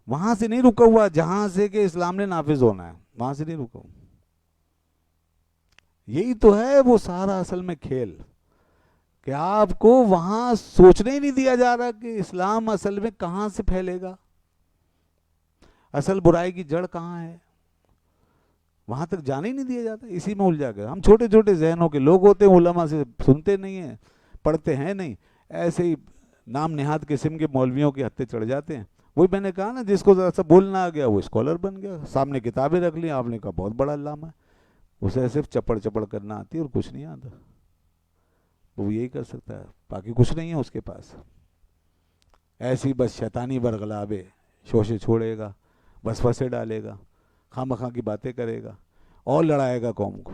وہاں سے نہیں رکا ہوا جہاں سے کہ اسلام نے نافذ ہونا ہے، وہاں سے نہیں رکا ہوا. یہی تو ہے وہ سارا اصل میں کھیل، کہ آپ کو وہاں سوچنے ہی نہیں دیا جا رہا کہ اسلام اصل میں کہاں سے پھیلے گا، اصل برائی کی جڑ کہاں ہے. وہاں تک جانے ہی نہیں دیا جاتا. اسی میں الجھا گیا. ہم چھوٹے چھوٹے ذہنوں کے لوگ ہوتے ہیں، علماء سے سنتے نہیں ہیں، پڑھتے ہیں نہیں، ایسے ہی نام نہاد قسم کے مولویوں کے ہتھے چڑھ جاتے ہیں. وہی میں نے کہا نا، جس کو ذرا سا بولنا آ گیا وہ اسکالر بن گیا. سامنے کتابیں رکھ لی، آپ نے کہا بہت بڑا علامہ ہے. اسے صرف چپڑ چپڑ کرنا آتی ہے اور کچھ نہیں آتا. وہ یہی کر سکتا ہے، باقی کچھ نہیں ہے اس کے پاس. ایسی بس شیطانی برغلابے، شوشے چھوڑے گا، وسوسے ڈالے گا، خواہ مخواہ کی باتیں کرے گا اور لڑائے گا قوم کو.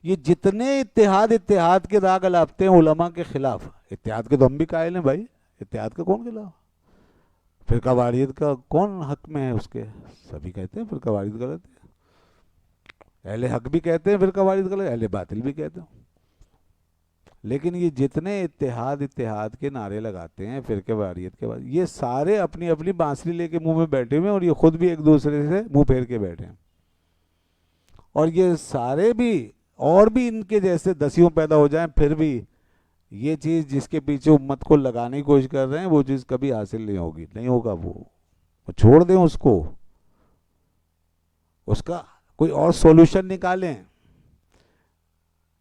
یہ جتنے اتحاد کے راگ الاپتے ہیں علماء کے خلاف، اتحاد کے تو ہم بھی قائل ہیں بھائی. اتحاد کا کون خلاف؟ فرقہ واریت کا کون حق میں ہے اس کے؟ سبھی کہتے ہیں فرقہ واریت غلط ہے. اہل حق بھی کہتے ہیں فرقہ واریت غلط ہے، اہل باطل بھی کہتے ہیں. لیکن یہ جتنے اتحاد کے نعرے لگاتے ہیں فرقہ واریت کے بعد، یہ سارے اپنی اپنی بانسری لے کے منہ میں بیٹھے ہوئے ہیں، اور یہ خود بھی ایک دوسرے سے منہ پھیر کے بیٹھے ہیں. اور یہ سارے بھی، اور بھی ان کے جیسے دسیوں پیدا ہو جائیں، پھر بھی یہ چیز جس کے پیچھے امت کو لگانے کی کوشش کر رہے ہیں، وہ چیز کبھی حاصل نہیں ہوگی، نہیں ہوگا. وہ چھوڑ دیں اس کو، اس کا کوئی اور سولوشن نکالیں.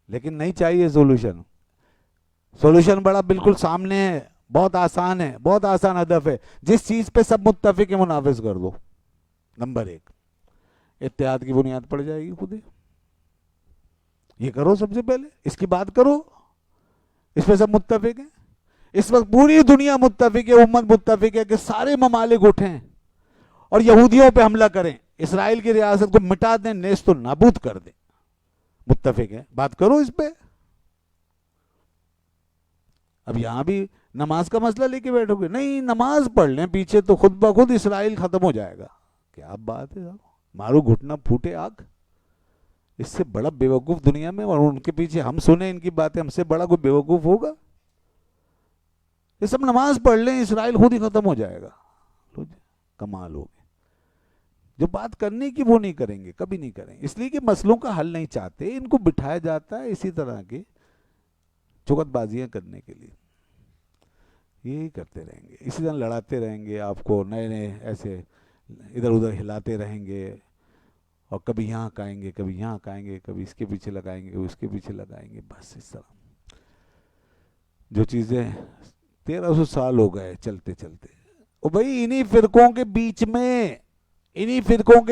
لیکن نہیں چاہیے سولوشن. سولوشن بڑا بالکل سامنے ہے، بہت آسان ہے، بہت آسان ہدف ہے. جس چیز پہ سب متفق ہیں وہ نافذ کر دو. نمبر 1، اتحاد کی بنیاد پڑ جائے گی خود ہی. یہ کرو سب سے پہلے، اس کی بات کرو، اس پہ سب متفق ہیں. اس وقت پوری دنیا متفق ہے، امت متفق ہے کہ سارے ممالک اٹھیں اور یہودیوں پہ حملہ کریں، اسرائیل کی ریاست کو مٹا دیں، نیست و نابود کر دیں. متفق ہے، بات کرو اس پہ. اب یہاں بھی نماز کا مسئلہ لے کے بیٹھو گے؟ نہیں، نماز پڑھ لیں پیچھے تو خود بخود اسرائیل ختم ہو جائے گا. کیا بات ہے، مارو گھٹنا پھوٹے آگ. اس سے بڑا بیوقوف دنیا میں، اور ان کے پیچھے ہم سنیں ان کی باتیں، ہم سے بڑا کوئی بیوقوف ہوگا؟ یہ سب نماز پڑھ لیں، اسرائیل خود ہی ختم ہو جائے گا. کمال ہوگی. جو بات کرنے کی وہ نہیں کریں گے، کبھی نہیں کریں گے، اس لیے کہ مسئلوں کا حل نہیں چاہتے. ان کو بٹھایا جاتا ہے اسی طرح کے چغت بازیاں کرنے کے لیے. یہی کرتے رہیں گے، اسی طرح لڑاتے رہیں گے آپ کو، نئے نئے ایسے ادھر ادھر ہلاتے رہیں گے، اور کبھی یہاں کہیں گے، کبھی یہاں کہیں گے، کبھی اس کے پیچھے لگائیں گے، کبھی اس کے پیچھے لگائیں گے. بس اس طرح جو چیزیں 1300 سال ہو گئے چلتے چلتے. اور بھائی انہی فرقوں کے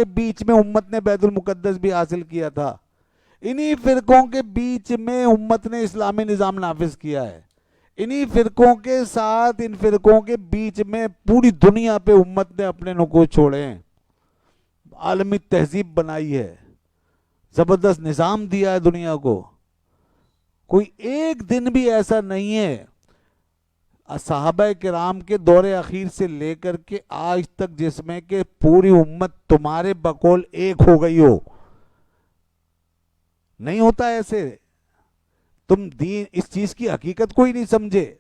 بیچ میں امت نے بیت المقدس بھی حاصل کیا تھا. انہی فرقوں کے بیچ میں امت نے اسلامی نظام نافذ کیا ہے. انہی فرقوں کے ساتھ، ان فرقوں کے بیچ میں پوری دنیا پہ امت نے اپنے نقوش چھوڑے ہیں، عالمی تہذیب بنائی ہے، زبردست نظام دیا ہے دنیا کو. کوئی ایک دن بھی ایسا نہیں ہے صحابہ کرام کے دور اخیر سے لے کر کے آج تک جس میں کہ پوری امت تمہارے بقول ایک ہو گئی ہو. نہیں ہوتا ایسے. تم دین اس چیز کی حقیقت کو ہی نہیں سمجھے.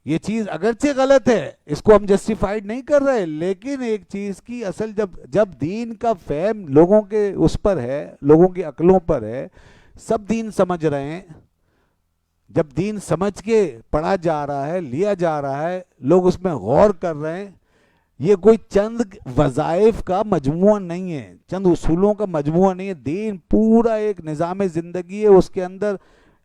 یہ چیز اگرچہ غلط ہے، اس کو ہم جسٹیفائیڈ نہیں کر رہے، لیکن ایک چیز کی اصل جب دین کا فہم لوگوں کے اس پر ہے، لوگوں کی عقلوں پر ہے، سب دین سمجھ رہے ہیں، جب دین سمجھ کے پڑھا جا رہا ہے، لیا جا رہا ہے، لوگ اس میں غور کر رہے ہیں، یہ کوئی چند وظائف کا مجموعہ نہیں ہے، چند اصولوں کا مجموعہ نہیں ہے. دین پورا ایک نظام زندگی ہے. اس کے اندر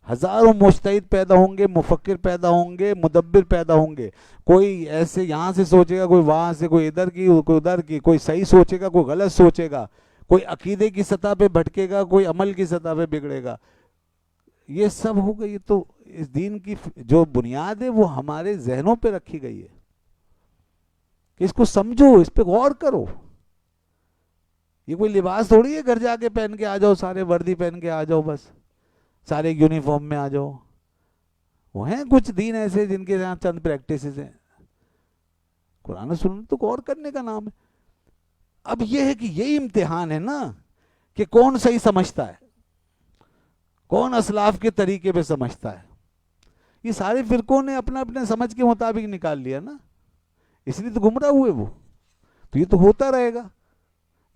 ہزاروں مجتہد پیدا ہوں گے، مفکر پیدا ہوں گے، مدبر پیدا ہوں گے. کوئی ایسے یہاں سے سوچے گا، کوئی وہاں سے، کوئی ادھر کی، کوئی ادھر کی، کوئی صحیح سوچے گا، کوئی غلط سوچے گا، کوئی عقیدے کی سطح پہ بھٹکے گا، کوئی عمل کی سطح پہ بگڑے گا. یہ سب ہوگا. یہ تو اس دین کی جو بنیاد ہے وہ ہمارے ذہنوں پہ رکھی گئی ہے کہ اس کو سمجھو، اس پہ غور کرو. یہ کوئی لباس تھوڑی ہے گھر جا کے پہن کے آ جاؤ، سارے وردی پہن کے آ جاؤ، بس سارے یونیفارم میں آ جاؤ. وہ ہیں کچھ دین ایسے جن کے یہاں چند پریکٹسز ہیں. قرآن و سنت تو غور کرنے کا نام ہے. اب یہ ہے کہ یہی امتحان ہے نا کہ کون صحیح سمجھتا ہے، کون اسلاف کے طریقے پہ سمجھتا ہے. یہ سارے فرقوں نے اپنا اپنے سمجھ کے مطابق نکال لیا نا، اس لیے تو گمراہ ہوئے وہ. تو یہ تو ہوتا رہے گا.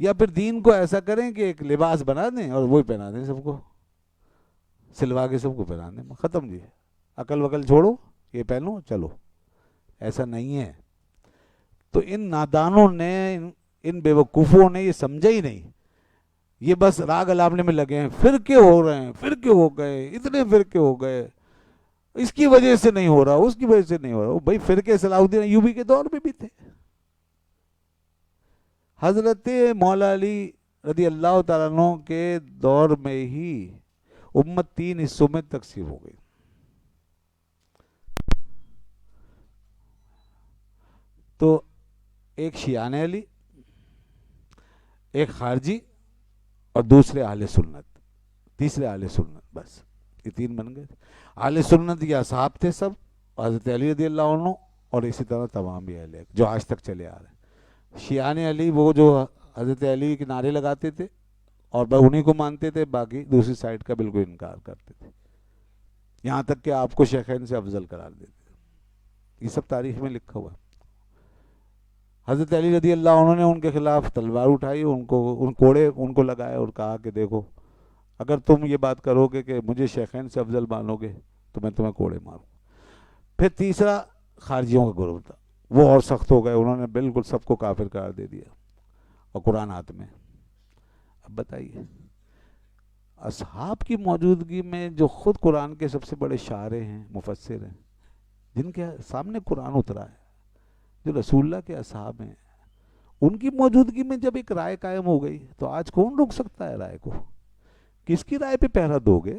یا پھر دین کو ایسا کریں کہ ایک لباس بنا دیں اور وہی پہنا دیں، سب کو سلوا کے سب کو پہنا دیں، ختم. جی عقل وقل چھوڑو، یہ پہنو چلو. ایسا نہیں ہے. تو ان نادانوں نے، ان بیوقوفوں نے یہ سمجھا ہی نہیں. یہ بس راگ الاپنے میں لگے ہیں، فرقے ہو رہے ہیں، فرقے ہو گئے، اتنے فرقے ہو گئے، اس کی وجہ سے نہیں ہو رہا، اس کی وجہ سے نہیں ہو رہا. بھائی فرقے صلاح الدین ایوبی کے دور میں بھی تھے. حضرت مولا علی رضی اللہ تعالیٰ عنہ کے دور میں ہی امت 3 حصوں میں تقسیم ہو گئی. تو ایک شیعان علی، ایک خارجی، اور دوسرے اہل سنت، تیسرے اہل سنت. بس یہ 3 بن گئے. اہل سنت یہ اصحاب تھے سب، حضرت علی رضی اللہ عنہ، اور اسی طرح تمام بھی اہل جو آج تک چلے آ رہے ہیں. شیعان علی وہ جو حضرت علی کے نعرے لگاتے تھے اور انہیں کو مانتے تھے، باقی دوسری سائڈ کا بالکل انکار کرتے تھے، یہاں تک کہ آپ کو شیخین سے افضل قرار دیتے تھے. یہ سب تاریخ میں لکھا ہوا ہے. حضرت علی رضی اللہ عنہ نے ان کے خلاف تلوار اٹھائی، ان کوڑے ان کو لگائے اور کہا کہ دیکھو اگر تم یہ بات کرو گے کہ مجھے شیخین سے افضل مانو گے تو میں تمہیں کوڑے ماروں. پھر تیسرا خارجیوں کا گروہ تھا، وہ اور سخت ہو گئے، انہوں نے بالکل سب کو کافر قرار دے دیا اور قرآن ہاتھ میں. اب بتائیے اصحاب کی موجودگی میں جو خود قرآن کے سب سے بڑے شارح ہیں، مفسر ہیں، جن کے سامنے قرآن اترا ہے، جو رسول اللہ کے اصحاب ہیں، ان کی موجودگی میں جب ایک رائے قائم ہو گئی تو آج کون روک سکتا ہے رائے کو؟ کس کی رائے پہ پہرا دو گے؟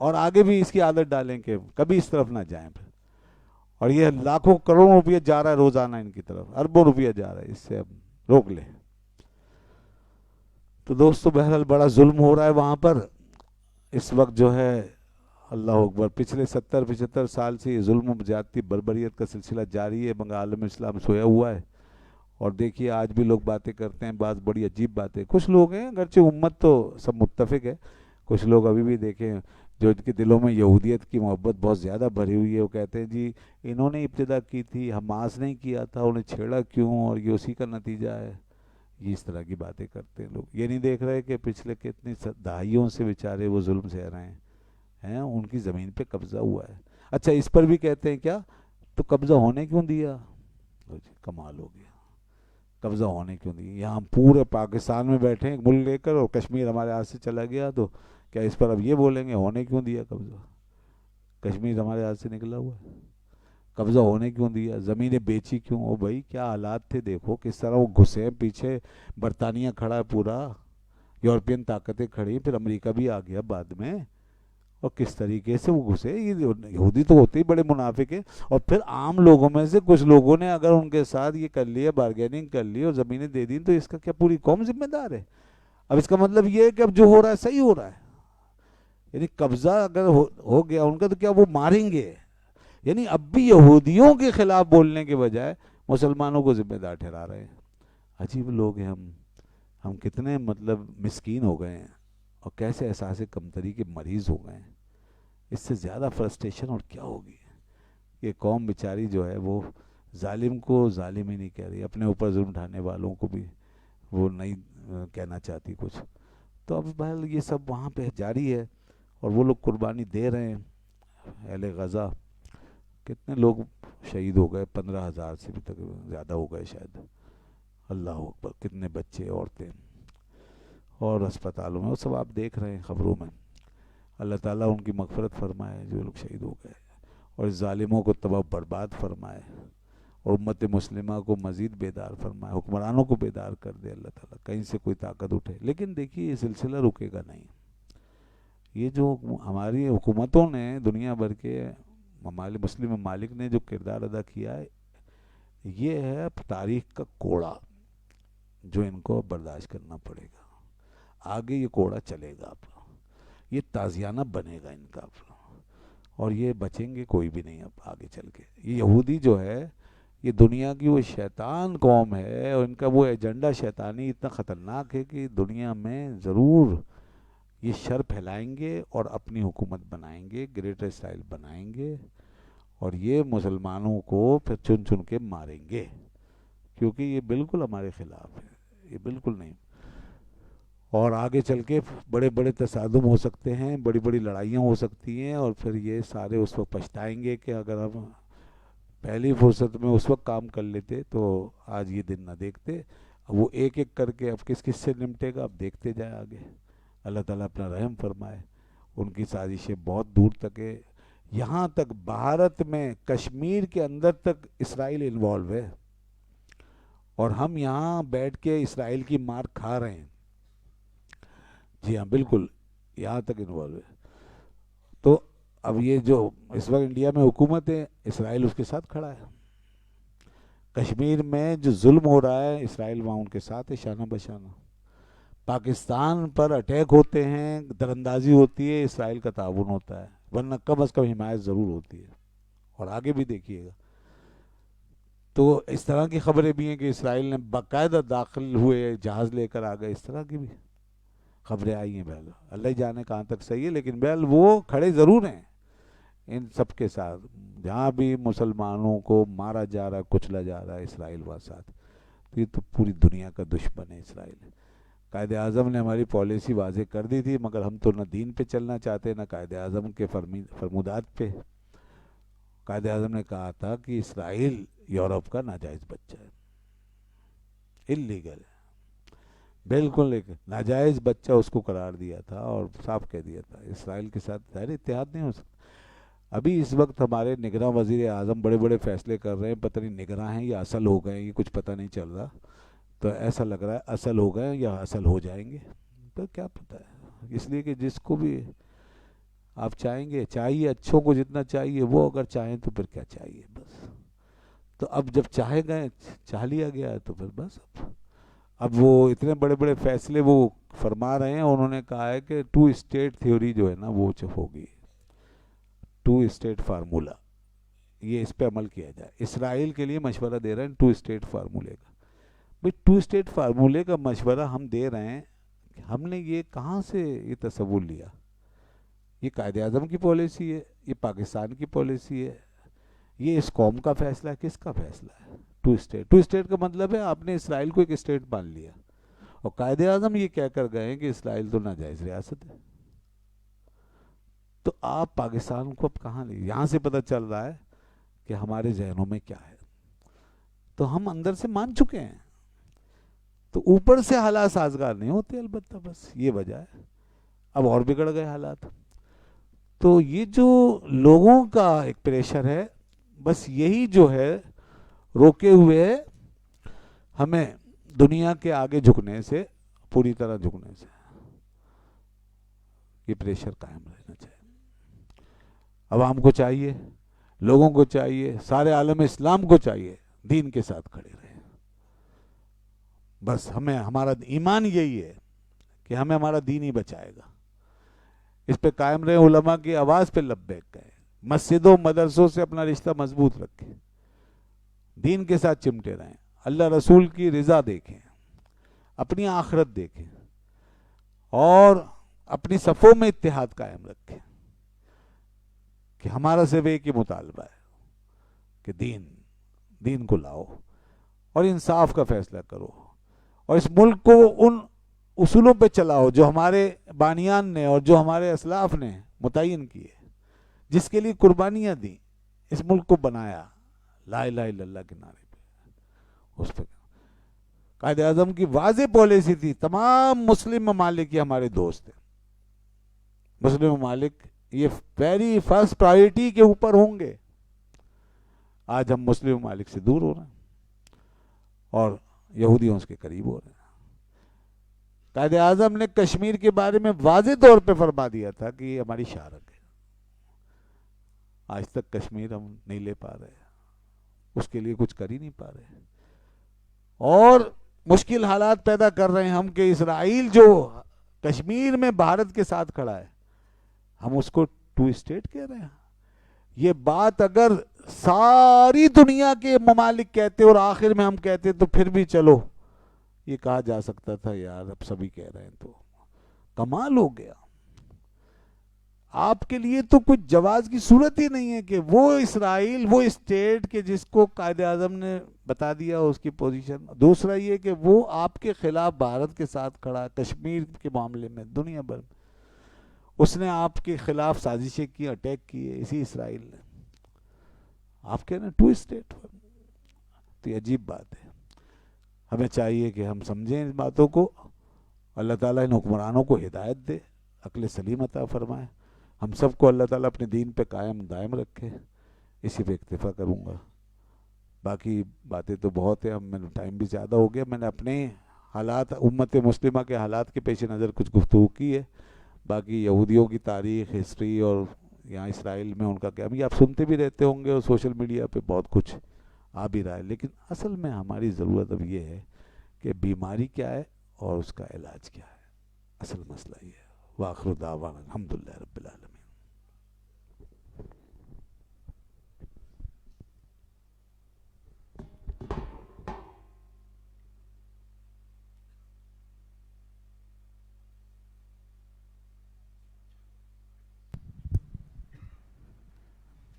اور آگے بھی اس کی عادت ڈالیں کہ کبھی اس طرف نہ جائیں پھر. اور یہ لاکھوں کروڑوں روپیہ جا رہا ہے روزانہ ان کی طرف, اربوں روپیہ جا رہا ہے, اس سے اب روک لیں. تو دوستو بہرحال بڑا ظلم ہو رہا ہے وہاں پر اس وقت جو ہے. اللہ اکبر, پچھلے 70-75 سال سے یہ ظلم و زیادتی بربریت کا سلسلہ جاری ہے, مگر عالم اسلام سویا ہوا ہے. اور دیکھیے آج بھی لوگ باتیں کرتے ہیں, بعض بڑی عجیب باتیں. کچھ لوگ ہیں, اگرچہ امت تو سب متفق ہے, کچھ لوگ ابھی بھی دیکھیں جو ان کے دلوں میں یہودیت کی محبت بہت زیادہ بھری ہوئی ہے, وہ کہتے ہیں جی انہوں نے ابتدا کی تھی, حماس نہیں کیا تھا, انہیں چھیڑا کیوں, اور یہ اسی کا نتیجہ ہے. یہ اس طرح کی باتیں کرتے ہیں لوگ. یہ نہیں دیکھ رہے کہ پچھلے کتنی دہائیوں سے بیچارے وہ ظلم سہ رہے ہیں, ان کی زمین پہ قبضہ ہوا ہے. اچھا اس پر بھی کہتے ہیں کیا, تو قبضہ ہونے کیوں دیا؟ کمال ہو گیا, قبضہ ہونے کیوں دیا؟ یہاں پورے پاکستان میں بیٹھے ایک ملک لے کر, اور کشمیر ہمارے ہاتھ سے چلا گیا, تو کیا اس پر اب یہ بولیں گے ہونے کیوں دیا قبضہ؟ کشمیر ہمارے ہاتھ سے نکلا ہوا ہے, قبضہ ہونے کیوں دیا؟ زمینیں بیچی کیوں؟ او بھائی کیا حالات تھے, دیکھو کس طرح وہ گھسے پیچھے. برطانیہ کھڑا ہے پورا, یورپین طاقتیں کھڑی, پھر امریکہ بھی آ گیا بعد میں, اور کس طریقے سے وہ گھسے. یہ یہودی تو ہوتے ہی بڑے منافق ہیں. اور پھر عام لوگوں میں سے کچھ لوگوں نے اگر ان کے ساتھ یہ کر لیا, بارگیننگ کر لی اور زمینیں دے دی, تو اس کا کیا پوری قوم ذمہ دار ہے؟ اب اس کا مطلب یہ ہے کہ اب جو ہو رہا ہے صحیح ہو رہا ہے. یعنی قبضہ اگر ہو گیا ان کا, تو کیا وہ ماریں گے؟ یعنی اب بھی یہودیوں کے خلاف بولنے کے بجائے مسلمانوں کو ذمہ دار ٹھہرا رہے ہیں. عجیب لوگ ہیں ہم کتنے مطلب مسکین ہو گئے ہیں, اور کیسے احساس کمتری کے مریض ہو گئے ہیں. اس سے زیادہ فرسٹریشن اور کیا ہوگی؟ یہ قوم بیچاری جو ہے وہ ظالم کو ظالم ہی نہیں کہہ رہی, اپنے اوپر ظلم ڈھانے والوں کو بھی وہ نہیں کہنا چاہتی کچھ. تو اب بہرحال یہ سب وہاں پہ جاری ہے, اور وہ لوگ قربانی دے رہے ہیں. اہل غزہ کتنے لوگ شہید ہو گئے, 15,000 سے بھی تک زیادہ ہو گئے شاید. اللہ اکبر, کتنے بچے, عورتیں, اور اسپتالوں میں, وہ سب آپ دیکھ رہے ہیں خبروں میں. اللہ تعالیٰ ان کی مغفرت فرمائے جو لوگ شہید ہو گئے, اور اس ظالموں کو تباہ برباد فرمائے, اور امت مسلمہ کو مزید بیدار فرمائے, حکمرانوں کو بیدار کر دے اللہ تعالیٰ, کہیں سے کوئی طاقت اٹھے. لیکن دیکھیے یہ سلسلہ رکے گا نہیں. یہ جو ہماری حکومتوں نے, دنیا بھر کے مسلم ممالک نے جو کردار ادا کیا ہے, یہ ہے تاریخ کا کوڑا جو ان کو برداشت کرنا پڑے گا. آگے یہ کوڑا چلے گا, یہ تازیانہ بنے گا ان کا, اور یہ بچیں گے کوئی بھی نہیں اب آگے چل کے. یہ یہودی جو ہے یہ دنیا کی وہ شیطان قوم ہے, اور ان کا وہ ایجنڈا شیطانی اتنا خطرناک ہے کہ دنیا میں ضرور یہ شر پھیلائیں گے, اور اپنی حکومت بنائیں گے, گریٹر اسرائیل بنائیں گے, اور یہ مسلمانوں کو پھر چن چن کے ماریں گے, کیونکہ یہ بالکل ہمارے خلاف ہے, یہ بالکل نہیں. اور آگے چل کے بڑے بڑے تصادم ہو سکتے ہیں, بڑی بڑی لڑائیاں ہو سکتی ہیں, اور پھر یہ سارے اس وقت پچھتائیں گے کہ اگر ہم پہلی فرصت میں اس وقت کام کر لیتے تو آج یہ دن نہ دیکھتے. وہ ایک ایک کر کے اب کس کس سے نمٹے گا, اب دیکھتے جائے آگے. اللہ تعالیٰ اپنا رحم فرمائے. ان کی سازشیں بہت دور تک ہے, یہاں تک بھارت میں کشمیر کے اندر تک اسرائیل انوالو ہے, اور ہم یہاں بیٹھ کے اسرائیل کی مار کھا رہے ہیں. جی ہاں بالکل, یہاں تک انوالو ہے. تو اب یہ جو اس وقت انڈیا میں حکومت ہے, اسرائیل اس کے ساتھ کھڑا ہے. کشمیر میں جو ظلم ہو رہا ہے, اسرائیل وہاں ان کے ساتھ ہے شانہ بشانہ. پاکستان پر اٹیک ہوتے ہیں, دراندازی ہوتی ہے, اسرائیل کا تعاون ہوتا ہے, ورنہ کم از کم حمایت ضرور ہوتی ہے. اور آگے بھی دیکھیے گا. تو اس طرح کی خبریں بھی ہیں کہ اسرائیل نے باقاعدہ داخل ہوئے, جہاز لے کر آ گئے, اس طرح کی بھی خبریں آئی ہیں. بہل اللہ ہی جانے کہاں تک صحیح ہے, لیکن بہل وہ کھڑے ضرور ہیں ان سب کے ساتھ. جہاں بھی مسلمانوں کو مارا جا رہا ہے, کچلا جا رہا ہے, اسرائیل وہاں ساتھ. تو یہ تو پوری دنیا کا دشمن ہے اسرائیل. قائد اعظم نے ہماری پالیسی واضح کر دی تھی, مگر ہم تو نہ دین پہ چلنا چاہتے, نہ قائد اعظم کے فرمودات پہ. قائد اعظم نے کہا تھا کہ اسرائیل یورپ کا ناجائز بچہ ہے, انلیگل ہے, بالکل ایک ناجائز بچہ اس کو قرار دیا تھا, اور صاف کہہ دیا تھا اسرائیل کے ساتھ ظاہر اتحاد نہیں ہو سکتا. ابھی اس وقت ہمارے نگراں وزیر اعظم بڑے بڑے فیصلے کر رہے ہیں, پتہ نہیں نگراں ہیں یا اصل ہو گئے ہیں, یہ کچھ پتہ نہیں چل رہا. تو ایسا لگ رہا ہے اصل ہو گئے یا اصل ہو جائیں گے, تو کیا پتہ ہے. اس لیے کہ جس کو بھی آپ چاہیں گے، چاہیے اچھوں کو جتنا چاہیے، وہ اگر چاہیں تو پھر کیا چاہیے بس. تو اب جب چاہے گئے، چاہ لیا گیا ہے تو پھر بس اب وہ اتنے بڑے بڑے فیصلے وہ فرما رہے ہیں. انہوں نے کہا ہے کہ 2 اسٹیٹ تھیوری جو ہے نا وہ ہوگی، 2 اسٹیٹ فارمولا، یہ اس پہ عمل کیا جائے. اسرائیل کے لیے مشورہ دے رہے ہیں 2 اسٹیٹ فارمولے کا. بھئی 2 اسٹیٹ فارمولے کا مشورہ ہم دے رہے ہیں، ہم نے یہ کہاں سے یہ تصور لیا؟ یہ قائد اعظم کی پالیسی ہے، یہ پاکستان کی پالیسی ہے، یہ اس قوم کا فیصلہ ہے، کس کا فیصلہ ہے؟ 2 اسٹیٹ. 2 اسٹیٹ کا مطلب ہے آپ نے اسرائیل کو ایک اسٹیٹ مان لیا، اور قائد اعظم یہ کہہ کر گئے کہ اسرائیل تو ناجائز ریاست ہے. تو آپ پاکستان کو اب کہاں لے؟ یہاں سے پتہ چل رہا ہے کہ ہمارے ذہنوں میں کیا ہے. تو ہم اندر سے مان چکے ہیں، تو اوپر سے حالات سازگار نہیں ہوتے، البتہ بس یہ وجہ ہے. اب اور بگڑ گئے حالات. تو یہ جو لوگوں کا ایک پریشر ہے، بس یہی جو ہے روکے ہوئے ہے ہمیں دنیا کے آگے جھکنے سے، پوری طرح جھکنے سے. یہ پریشر قائم رہنا چاہیے. عوام کو چاہیے، لوگوں کو چاہیے، سارے عالم اسلام کو چاہیے دین کے ساتھ کھڑے رہے. بس ہمیں ہمارا ایمان یہی ہے کہ ہمیں ہمارا دین ہی بچائے گا. اس پہ قائم رہے، علماء کی آواز پہ لبیک کہیں، مسجدوں مدرسوں سے اپنا رشتہ مضبوط رکھیں، دین کے ساتھ چمٹے رہیں، اللہ رسول کی رضا دیکھیں، اپنی آخرت دیکھیں، اور اپنی صفوں میں اتحاد قائم رکھیں کہ ہمارا صرف ایک ہی مطالبہ ہے کہ دین کو لاؤ اور انصاف کا فیصلہ کرو، اور اس ملک کو ان اصولوں پہ چلاؤ جو ہمارے بانیان نے اور جو ہمارے اسلاف نے متعین کیے، جس کے لیے قربانیاں دیں، اس ملک کو بنایا لا الہ الا اللہ کے نعرے پہ. اس پہ قائد اعظم کی واضح پالیسی تھی. تمام مسلم ممالک یہ ہمارے دوست ہیں. مسلم ممالک یہ ویری فرسٹ پرائیورٹی کے اوپر ہوں گے. آج ہم مسلم ممالک سے دور ہو رہے ہیں اور یہودیوں کے قریب ہو رہے ہیں. قائد اعظم نے کشمیر کے بارے میں واضح طور پہ فرما دیا تھا کہ یہ ہماری شارک ہے. آج تک کشمیر ہم نہیں لے پا رہے، اس کے لیے کچھ کر ہی نہیں پا رہے، اور مشکل حالات پیدا کر رہے ہیں ہم کہ اسرائیل جو کشمیر میں بھارت کے ساتھ کھڑا ہے، ہم اس کو 2 اسٹیٹ کہہ رہے ہیں. یہ بات اگر ساری دنیا کے ممالک کہتے اور آخر میں ہم کہتے تو پھر بھی چلو یہ کہا جا سکتا تھا یار، اب سبھی کہہ رہے ہیں تو کمال ہو گیا. آپ کے لیے تو کچھ جواز کی صورت ہی نہیں ہے کہ وہ اسرائیل، وہ اسٹیٹ کے جس کو قائد اعظم نے بتا دیا اس کی پوزیشن. دوسرا یہ کہ وہ آپ کے خلاف بھارت کے ساتھ کھڑا، کشمیر کے معاملے میں دنیا بھر میں اس نے آپ کے خلاف سازشیں کی، اٹیک کیے اسی اسرائیل نے. آپ کہہ رہے ہیں 2 اسٹیٹ. تو یہ عجیب بات ہے. ہمیں چاہیے کہ ہم سمجھیں اس باتوں کو. اللہ تعالیٰ ان حکمرانوں کو ہدایت دے، عقل سلیم عطا فرمائے. ہم سب کو اللہ تعالیٰ اپنے دین پہ قائم دائم رکھے. اسی پہ اکتفا کروں گا. باقی باتیں تو بہت ہیں، میں نے ٹائم بھی زیادہ ہو گیا. میں نے اپنے حالات، امت مسلمہ کے حالات کے پیش نظر کچھ گفتگو کی ہے. باقی یہودیوں کی تاریخ، ہسٹری، اور یہاں اسرائیل میں ان کا کیا، یہ آپ سنتے بھی رہتے ہوں گے اور سوشل میڈیا پہ بہت کچھ آ بھی رہا ہے. لیکن اصل میں ہماری ضرورت اب یہ ہے کہ بیماری کیا ہے اور اس کا علاج کیا ہے. اصل مسئلہ یہ ہے. وآخر دعوانا الحمدللہ رب العالمین.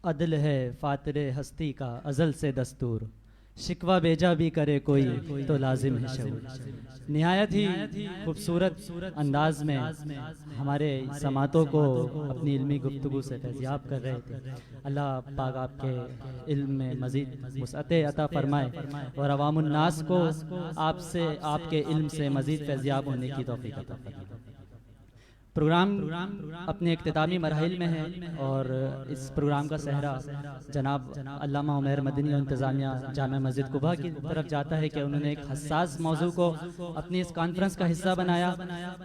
عدل ہے فاطر ہستی کا ازل سے دستور، شکوہ بیجا بھی کرے کوئی تو لازم ہے شعور. نہایت ہی خوبصورت انداز میں ہمارے سماعتوں کو اپنی علمی گفتگو سے فیضیاب کر رہے تھے. اللہ پاک آپ کے علم میں مزید وسعت عطا فرمائے اور عوام الناس کو آپ کے علم سے مزید فیضیاب ہونے کی توفیق عطا فرمائے. پروگرام اپنے اختتامی مراحل میں ہے اور اس پروگرام کا صحرا جناب علامہ عمیر مدنی اور انتظامیہ جامع مسجد قباء کی طرف جاتا ہے کہ انہوں نے ایک حساس موضوع کو اپنی اس کانفرنس کا حصہ بنایا.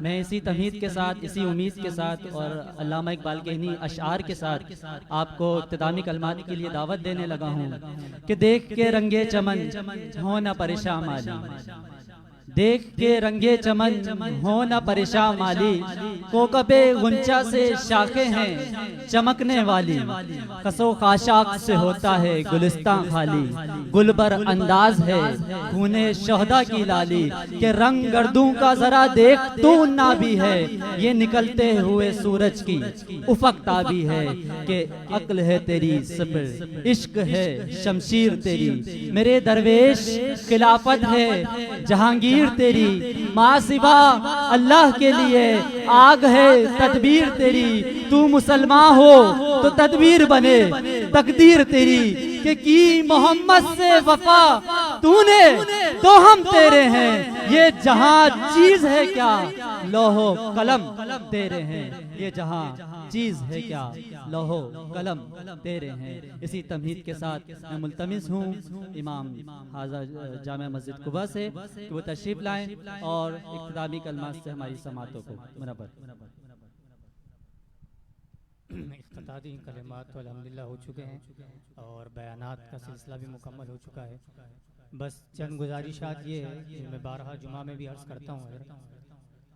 میں اسی تمہید کے ساتھ، اسی امید کے ساتھ اور علامہ اقبال کے انہی اشعار کے ساتھ آپ کو اختتامی کلمات کے لیے دعوت دینے لگا ہوں کہ دیکھ کے رنگے چمن ہو نہ پریشان مالی، دیکھ کے رنگے چمن ہو نہ پریشان مالی، کوکب غنچہ سے شاخیں ہیں چمکنے والی، خسو خاشاک سے ہوتا ہے گلستان خالی، گلبر انداز ہے خون شہدا کی لالی، کہ رنگ گردوں کا ذرا دیکھ تو نابی ہے، یہ نکلتے ہوئے سورج کی افق تابی ہے، کہ عقل ہے تیری صبر، عشق ہے شمشیر تیری، میرے درویش خلافت ہے جہانگیر تیری، ماں سوا اللہ کے لیے آگ ہے تدبیر تیری، تو مسلمان ہو تو تدبیر بنے تقدیر تیری، کہ کی محمد سے وفا تو نے تو ہم تیرے ہیں، یہ جہاں چیز ہے کیا لوح قلم تیرے ہیں، یہ جہاں چیز ہے کیا لوح قلم تیرے ہیں. اسی تمہید کے ساتھ میں ملتمس ہوں امام حاضر جامع مسجد قباء سے کہ وہ تشریف لائیں اور اختتامی کلمات سے ہماری سماعتوں کو منور. اختتامی کلمات تو الحمدللہ ہو چکے ہیں اور بیانات کا سلسلہ بھی مکمل ہو چکا ہے. بس چند گزارشات یہ ہے کہ میں بارہا جمعہ میں بھی عرض کرتا ہوں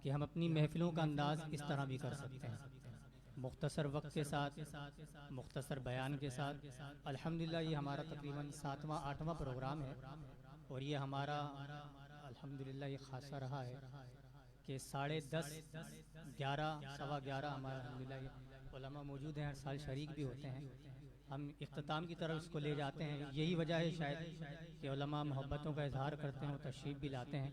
کہ ہم اپنی محفلوں کا انداز اس طرح بھی کر سکتے ہیں، مختصر وقت کے ساتھ، مختصر بیان کے ساتھ. الحمدللہ یہ ہمارا تقریباً 7واں 8واں پروگرام ہے اور یہ ہمارا الحمدللہ یہ خاصہ رہا ہے کہ 10:30 11 سوا 11 ہمارا الحمدللہ علماء موجود ہیں، ہر سال شریک بھی ہوتے ہیں. ہم اختتام کی طرف اس کو لے جاتے ہیں. یہی وجہ ہے شاید کہ علماء محبتوں کا اظہار کرتے ہیں اور تشریف بھی لاتے ہیں.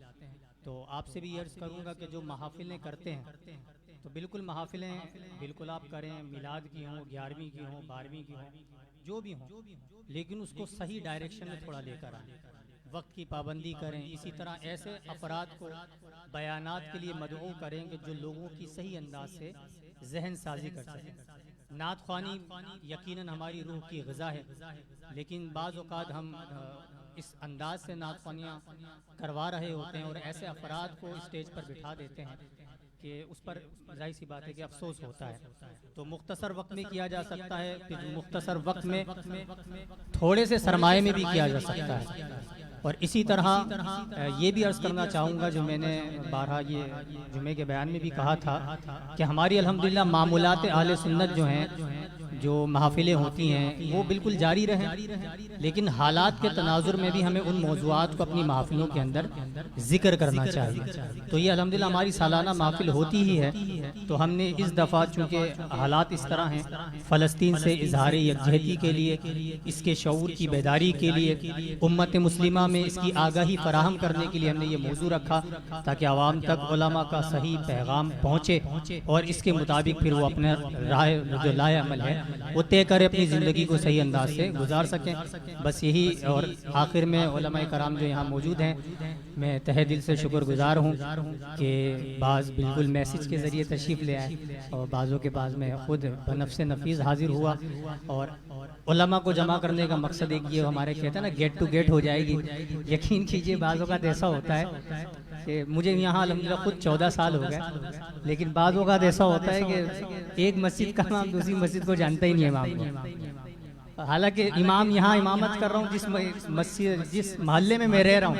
تو آپ سے بھی یہ عرض کروں گا کہ جو محافلیں کرتے ہیں تو بالکل محافلیں بالکل آپ کریں، میلاد کی ہوں، 11ویں کی ہوں، 12ویں کی ہوں، جو بھی ہوں، لیکن اس کو صحیح ڈائریکشن میں تھوڑا لے کر آئیں، وقت کی پابندی کریں. اسی طرح ایسے افراد کو بیانات کے لیے مدعو کریں کہ جو لوگوں کی صحیح انداز سے ذہن سازی کر سکیں. نعت خوانی یقیناً ہماری روح کی غذا ہے، لیکن بعض اوقات ہم اس انداز سے نعت خوانیاں کروا رہے ہوتے ہیں اور ایسے افراد کو اسٹیج پر بٹھا دیتے ہیں کہ اس پر ظاہر سی بات ہے کہ افسوس ہوتا ہے. تو مختصر وقت میں کیا جا سکتا ہے، پھر مختصر وقت میں تھوڑے سے سرمایے میں بھی کیا جا سکتا ہے. اور اسی طرح یہ بھی عرض کرنا چاہوں گا جو میں نے بارہا یہ جمعے کے بیان میں بھی کہا تھا کہ ہماری الحمدللہ معمولات اہل سنت جو ہیں، جو محافلیں ہوتی ہیں وہ بالکل جاری رہیں، لیکن حالات کے تناظر میں بھی ہمیں ان موضوعات کو اپنی محافلوں کے اندر ذکر کرنا چاہیے. تو یہ الحمدللہ ہماری سالانہ محفل ہوتی ہی ہے. تو ہم نے اس دفعہ چونکہ حالات اس طرح ہیں، فلسطین سے اظہار یکجہتی کے لیے، اس کے شعور کی بیداری کے لیے، امت مسلمہ میں اس کی آگاہی فراہم کرنے کے لیے ہم نے یہ موضوع رکھا تاکہ عوام تک علماء کا صحیح پیغام پہنچے اور اس کے مطابق پھر وہ اپنے جو لائے عمل ہے وہ طے کرے، اپنی زندگی کو صحیح انداز سے گزار سکیں. بس یہی. اور آخر میں علماء کرام جو یہاں موجود ہیں میں تہہ دل سے شکر گزار ہوں کہ بعض بالکل میسج کے ذریعے تشریف لے آئے اور بعضوں کے پاس میں خود بنفس نفیس حاضر ہوا. اور علماء کو جمع کرنے کا مقصد ایک یہ ہمارے کہتے ہیں نا گیٹ ٹو گیٹ ہو جائے گی. یقین کیجئے بعض اوقات ایسا ہوتا ہے کہ مجھے یہاں الحمدللہ خود 14 سال ہو گئے، لیکن بعض اوقات ایسا ہوتا ہے کہ ایک مسجد کا امام دوسری مسجد کو جانتا ہی نہیں ہے امام کو. حالانکہ امام یہاں امامت کر رہا ہوں جس محلے میں رہ رہا ہوں،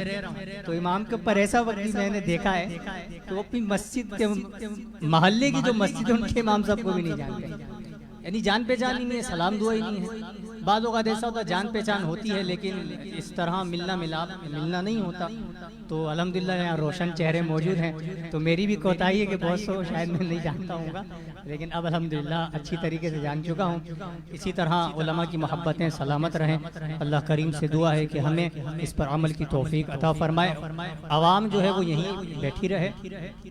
تو امام کے اوپر ایسا وقت میں نے دیکھا ہے کہ وہ اپنی مسجد کے محلے کی جو مسجد ہے ان کے امام صاحب کو بھی نہیں جانتے، یعنی جان پہچان ہی نہیں ہے، سلام دعا ہی نہیں ہے. بعض اوقات ایسا ہوتا ہے جان پہچان ہوتی ہے لیکن اس طرح ملنا نہیں ہوتا. تو الحمدللہ یہاں روشن چہرے موجود ہیں، تو میری بھی کوتاہی ہے کہ بہت سو شاید میں نہیں جانتا ہوں گا، لیکن اب الحمدللہ اچھی طریقے سے جان چکا ہوں. اسی طرح علماء کی محبتیں سلامت رہیں. اللہ کریم سے دعا ہے کہ ہمیں اس پر عمل کی توفیق عطا فرمائے. عوام جو ہے وہ یہیں بیٹھی رہے،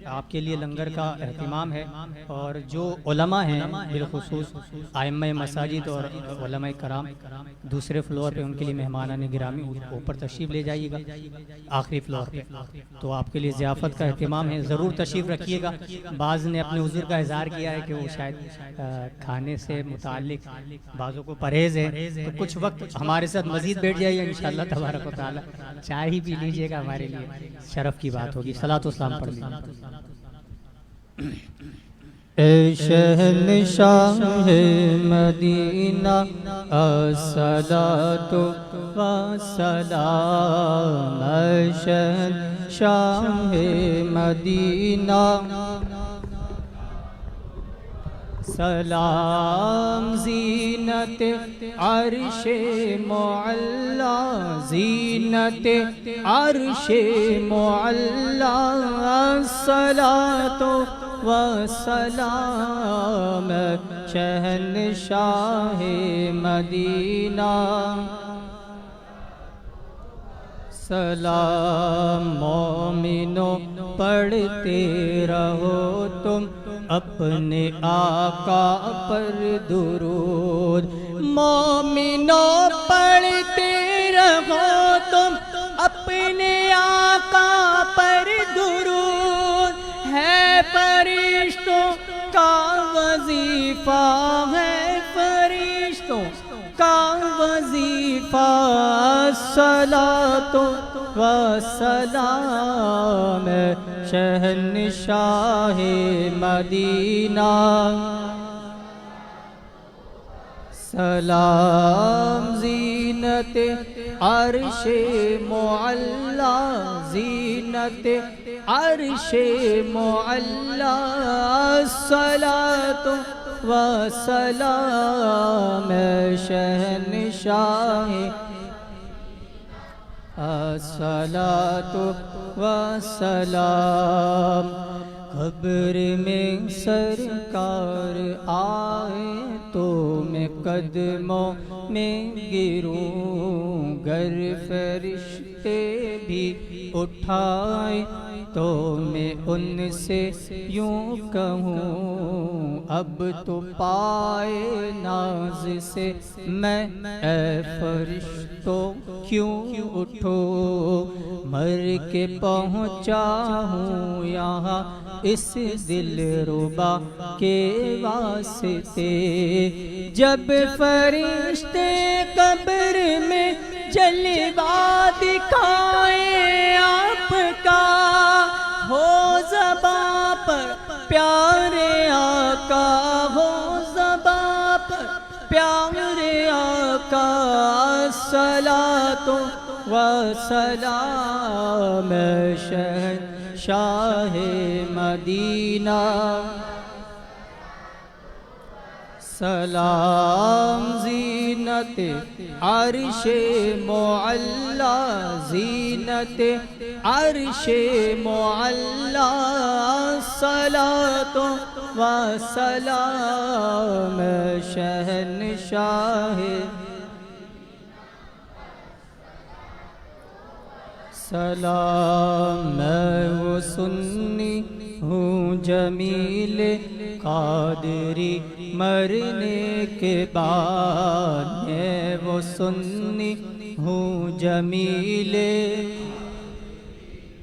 آپ کے لیے لنگر کا اہتمام ہے، اور جو علماء ہیں بالخصوص ائمہ مساجد اور علماء کرام کرام دوسرے فلور پہ ان کے لیے مہمانان گرامی اوپر تشریف لے جائیے گا آخری فلور پہ، تو آپ کے لیے ضیافت کا اہتمام ہے، ضرور تشریف رکھیے گا۔ بعض نے اپنے حضور کا اظہار کیا ہے کہ وہ شاید کھانے سے متعلق بعضوں کو پرہیز ہے، تو کچھ وقت ہمارے ساتھ مزید بیٹھ جائیے انشاءاللہ تبارک و تعالی، چائے ہی پی لیجئے گا، ہمارے لیے شرف کی بات ہوگی۔ صلاۃ و سلام پڑھ لیجیے۔ اے شہنشاہ مدینہ الصلاۃ والسلام، اے شہنشاہ مدینہ سلام، زینت عرش معلا، زینت عرش معلا، الصلاۃ والسلام، شہنشاہ مدینہ سلام، مومنو پڑھتے رہو تم اپنے آقا پر درود، مومنو پڑھتے رہو تم اپنے آقا پر درود، ہے فرشتوں کا وظیفہ، ہے فرشتوں کا وظیفہ، الصلاۃ والسلام، شہنشاہ مدینہ سلام، زینت عرش معلا، زینت عرش معلا، الصلاۃ والسلام، شہنشاہ الصلاۃ والسلام، قبر میں سرکار آئے تو میں قدموں میں گروں، گر فرشتے بھی اٹھائے تو میں ان سے یوں کہوں، اب تو پائے ناز سے میں اے فرشتوں کیوں اٹھو، مر کے پہنچا ہوں یہاں اس دل ربا کے واسطے، جب فرشتے قبر میں جلوہ دکھائیں آپ کا، ہو زباں پر پیارے آقا، ہو زباں پر پیارے آقا، الصلاۃ والسلام، شہنشاہ مدینہ سلام، زینت عرش معلا، زینت عرش معلا، الصلاۃ والسلام، شہنشاہ سلام، میں وہ سنی ہوں جمیل قادری مرنے کے بعد، میں وہ سنی ہوں جمیل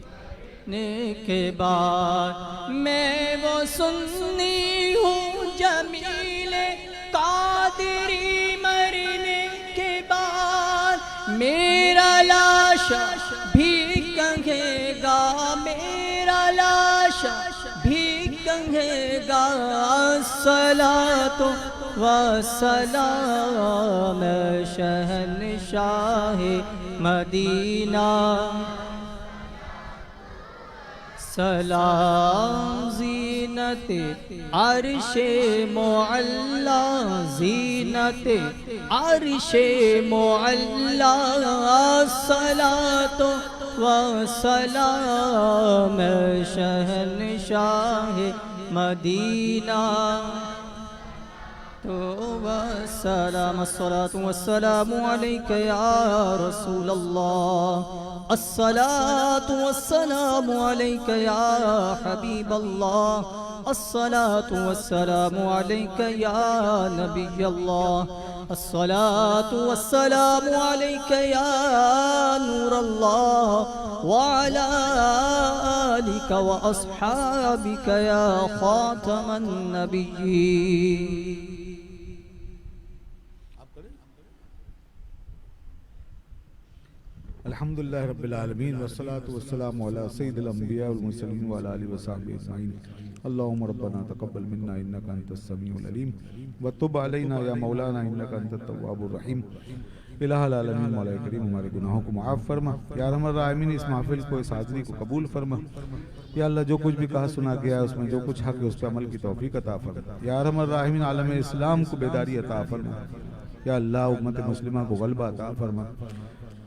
مرنے کے بعد، میں وہ سنی ہوں جمیل قادری مرنے کے بعد، میرا لاشا بھی کہے گا، میرا لاشا بھی کہے گا، الصلاۃ والسلام، شہنشاہ مدینہ سلام، زینت عرش معلا، زینت عرش معلا، الصلاۃ والسلام، شہنشاہ مدینہ والسلام، الصلاۃ والسلام علیک یا رسول اللہ، الصلاۃ والسلام علیک یا حبیب اللہ، الصلاۃ والسلام علیک یا نبی اللہ، الصلاة والسلام عليك يا نور الله وعلى آلك وأصحابك يا خاتم النبيين. الحمدللہ رب العالمین والصلاة والسلام علی سید الانبیاء والمرسلین وعلی آلہ وصحبہ اجمعین. اللہم ربنا تقبل منا انکا انت السمیع العلیم وتب علینا یا مولانا انکا انت التواب الرحیم. الہ العالمین مولا کریم ہمارے گناہوں کو معاف فرما. یا ارحم الراحمین اس محفل کو اس حاضری کو قبول فرما. یا اللہ جو کچھ بھی کہا سنا گیا ہے اس میں جو کچھ حق ہے اس پہ عمل کی توفیق عطا فرما. یا ارحم الراحمین عالم اسلام کو بیداری عطا فرما. یا اللہ امت مسلمہ کو غلبہ عطا فرما.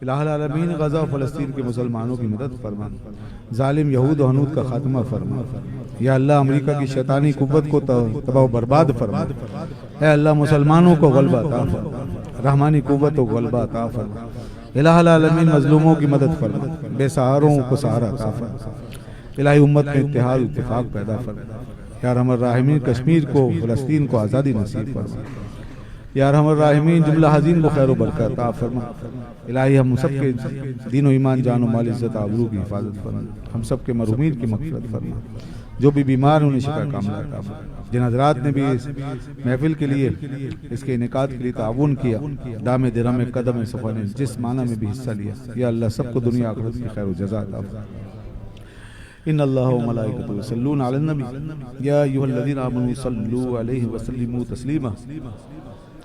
الہ العالمین غزہ و فلسطین کے مسلمانوں کی مدد فرما. ظالم یہود و حنود کا خاتمہ فرما. یا اللہ امریکہ کی شیطانی قوت کو تباہ و برباد فرما. اے اللہ مسلمانوں کو غلبہ عطا فرما. رحمانی قوت و غلبہ عطا فرما. الہ العالمین مظلوموں کی مدد فرما. بے سہاروں کو سہارا عطا فرما. الہی امت میں اتحاد و اتفاق پیدا فرما. یا ارحم الراحمین کشمیر کو فلسطین کو آزادی نصیب فرما. یا ارحم الراحمین جملہ حزین کو خیر و برکت عطا فرما. الہی ہم سب کے دین و ایمان جان و مال عزت آبرو کی حفاظت فرما. ہم سب کے مرحومین کی مغفرت فرما. جو بھی بیمار انہیں شفا کاملہ عطا فرما. جن حضرات نے بھی اس محفل کے لیے اس کے انعقاد کے لیے تعاون کیا دام درہم قدم صفا نے جس معنی میں بھی حصہ لیا یا اللہ سب کو دنیا آخرت کی خیر و جزا عطا فرما. ان اللہ و ملائکتہ یصلون علی النبی یا ایھا الذین آمنوا صلوا علیہ وسلموا تسلیما.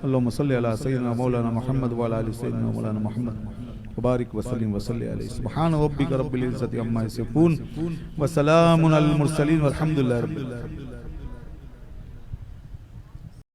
اللہم صلی علی سیدنا مولانا محمد وعلی آل سیدنا مولانا محمد وبارک وسلم وصلی علیہ. سبحان ربک رب العزت عما یصفون وسلام علی المرسلین والحمدللہ رب العالمین.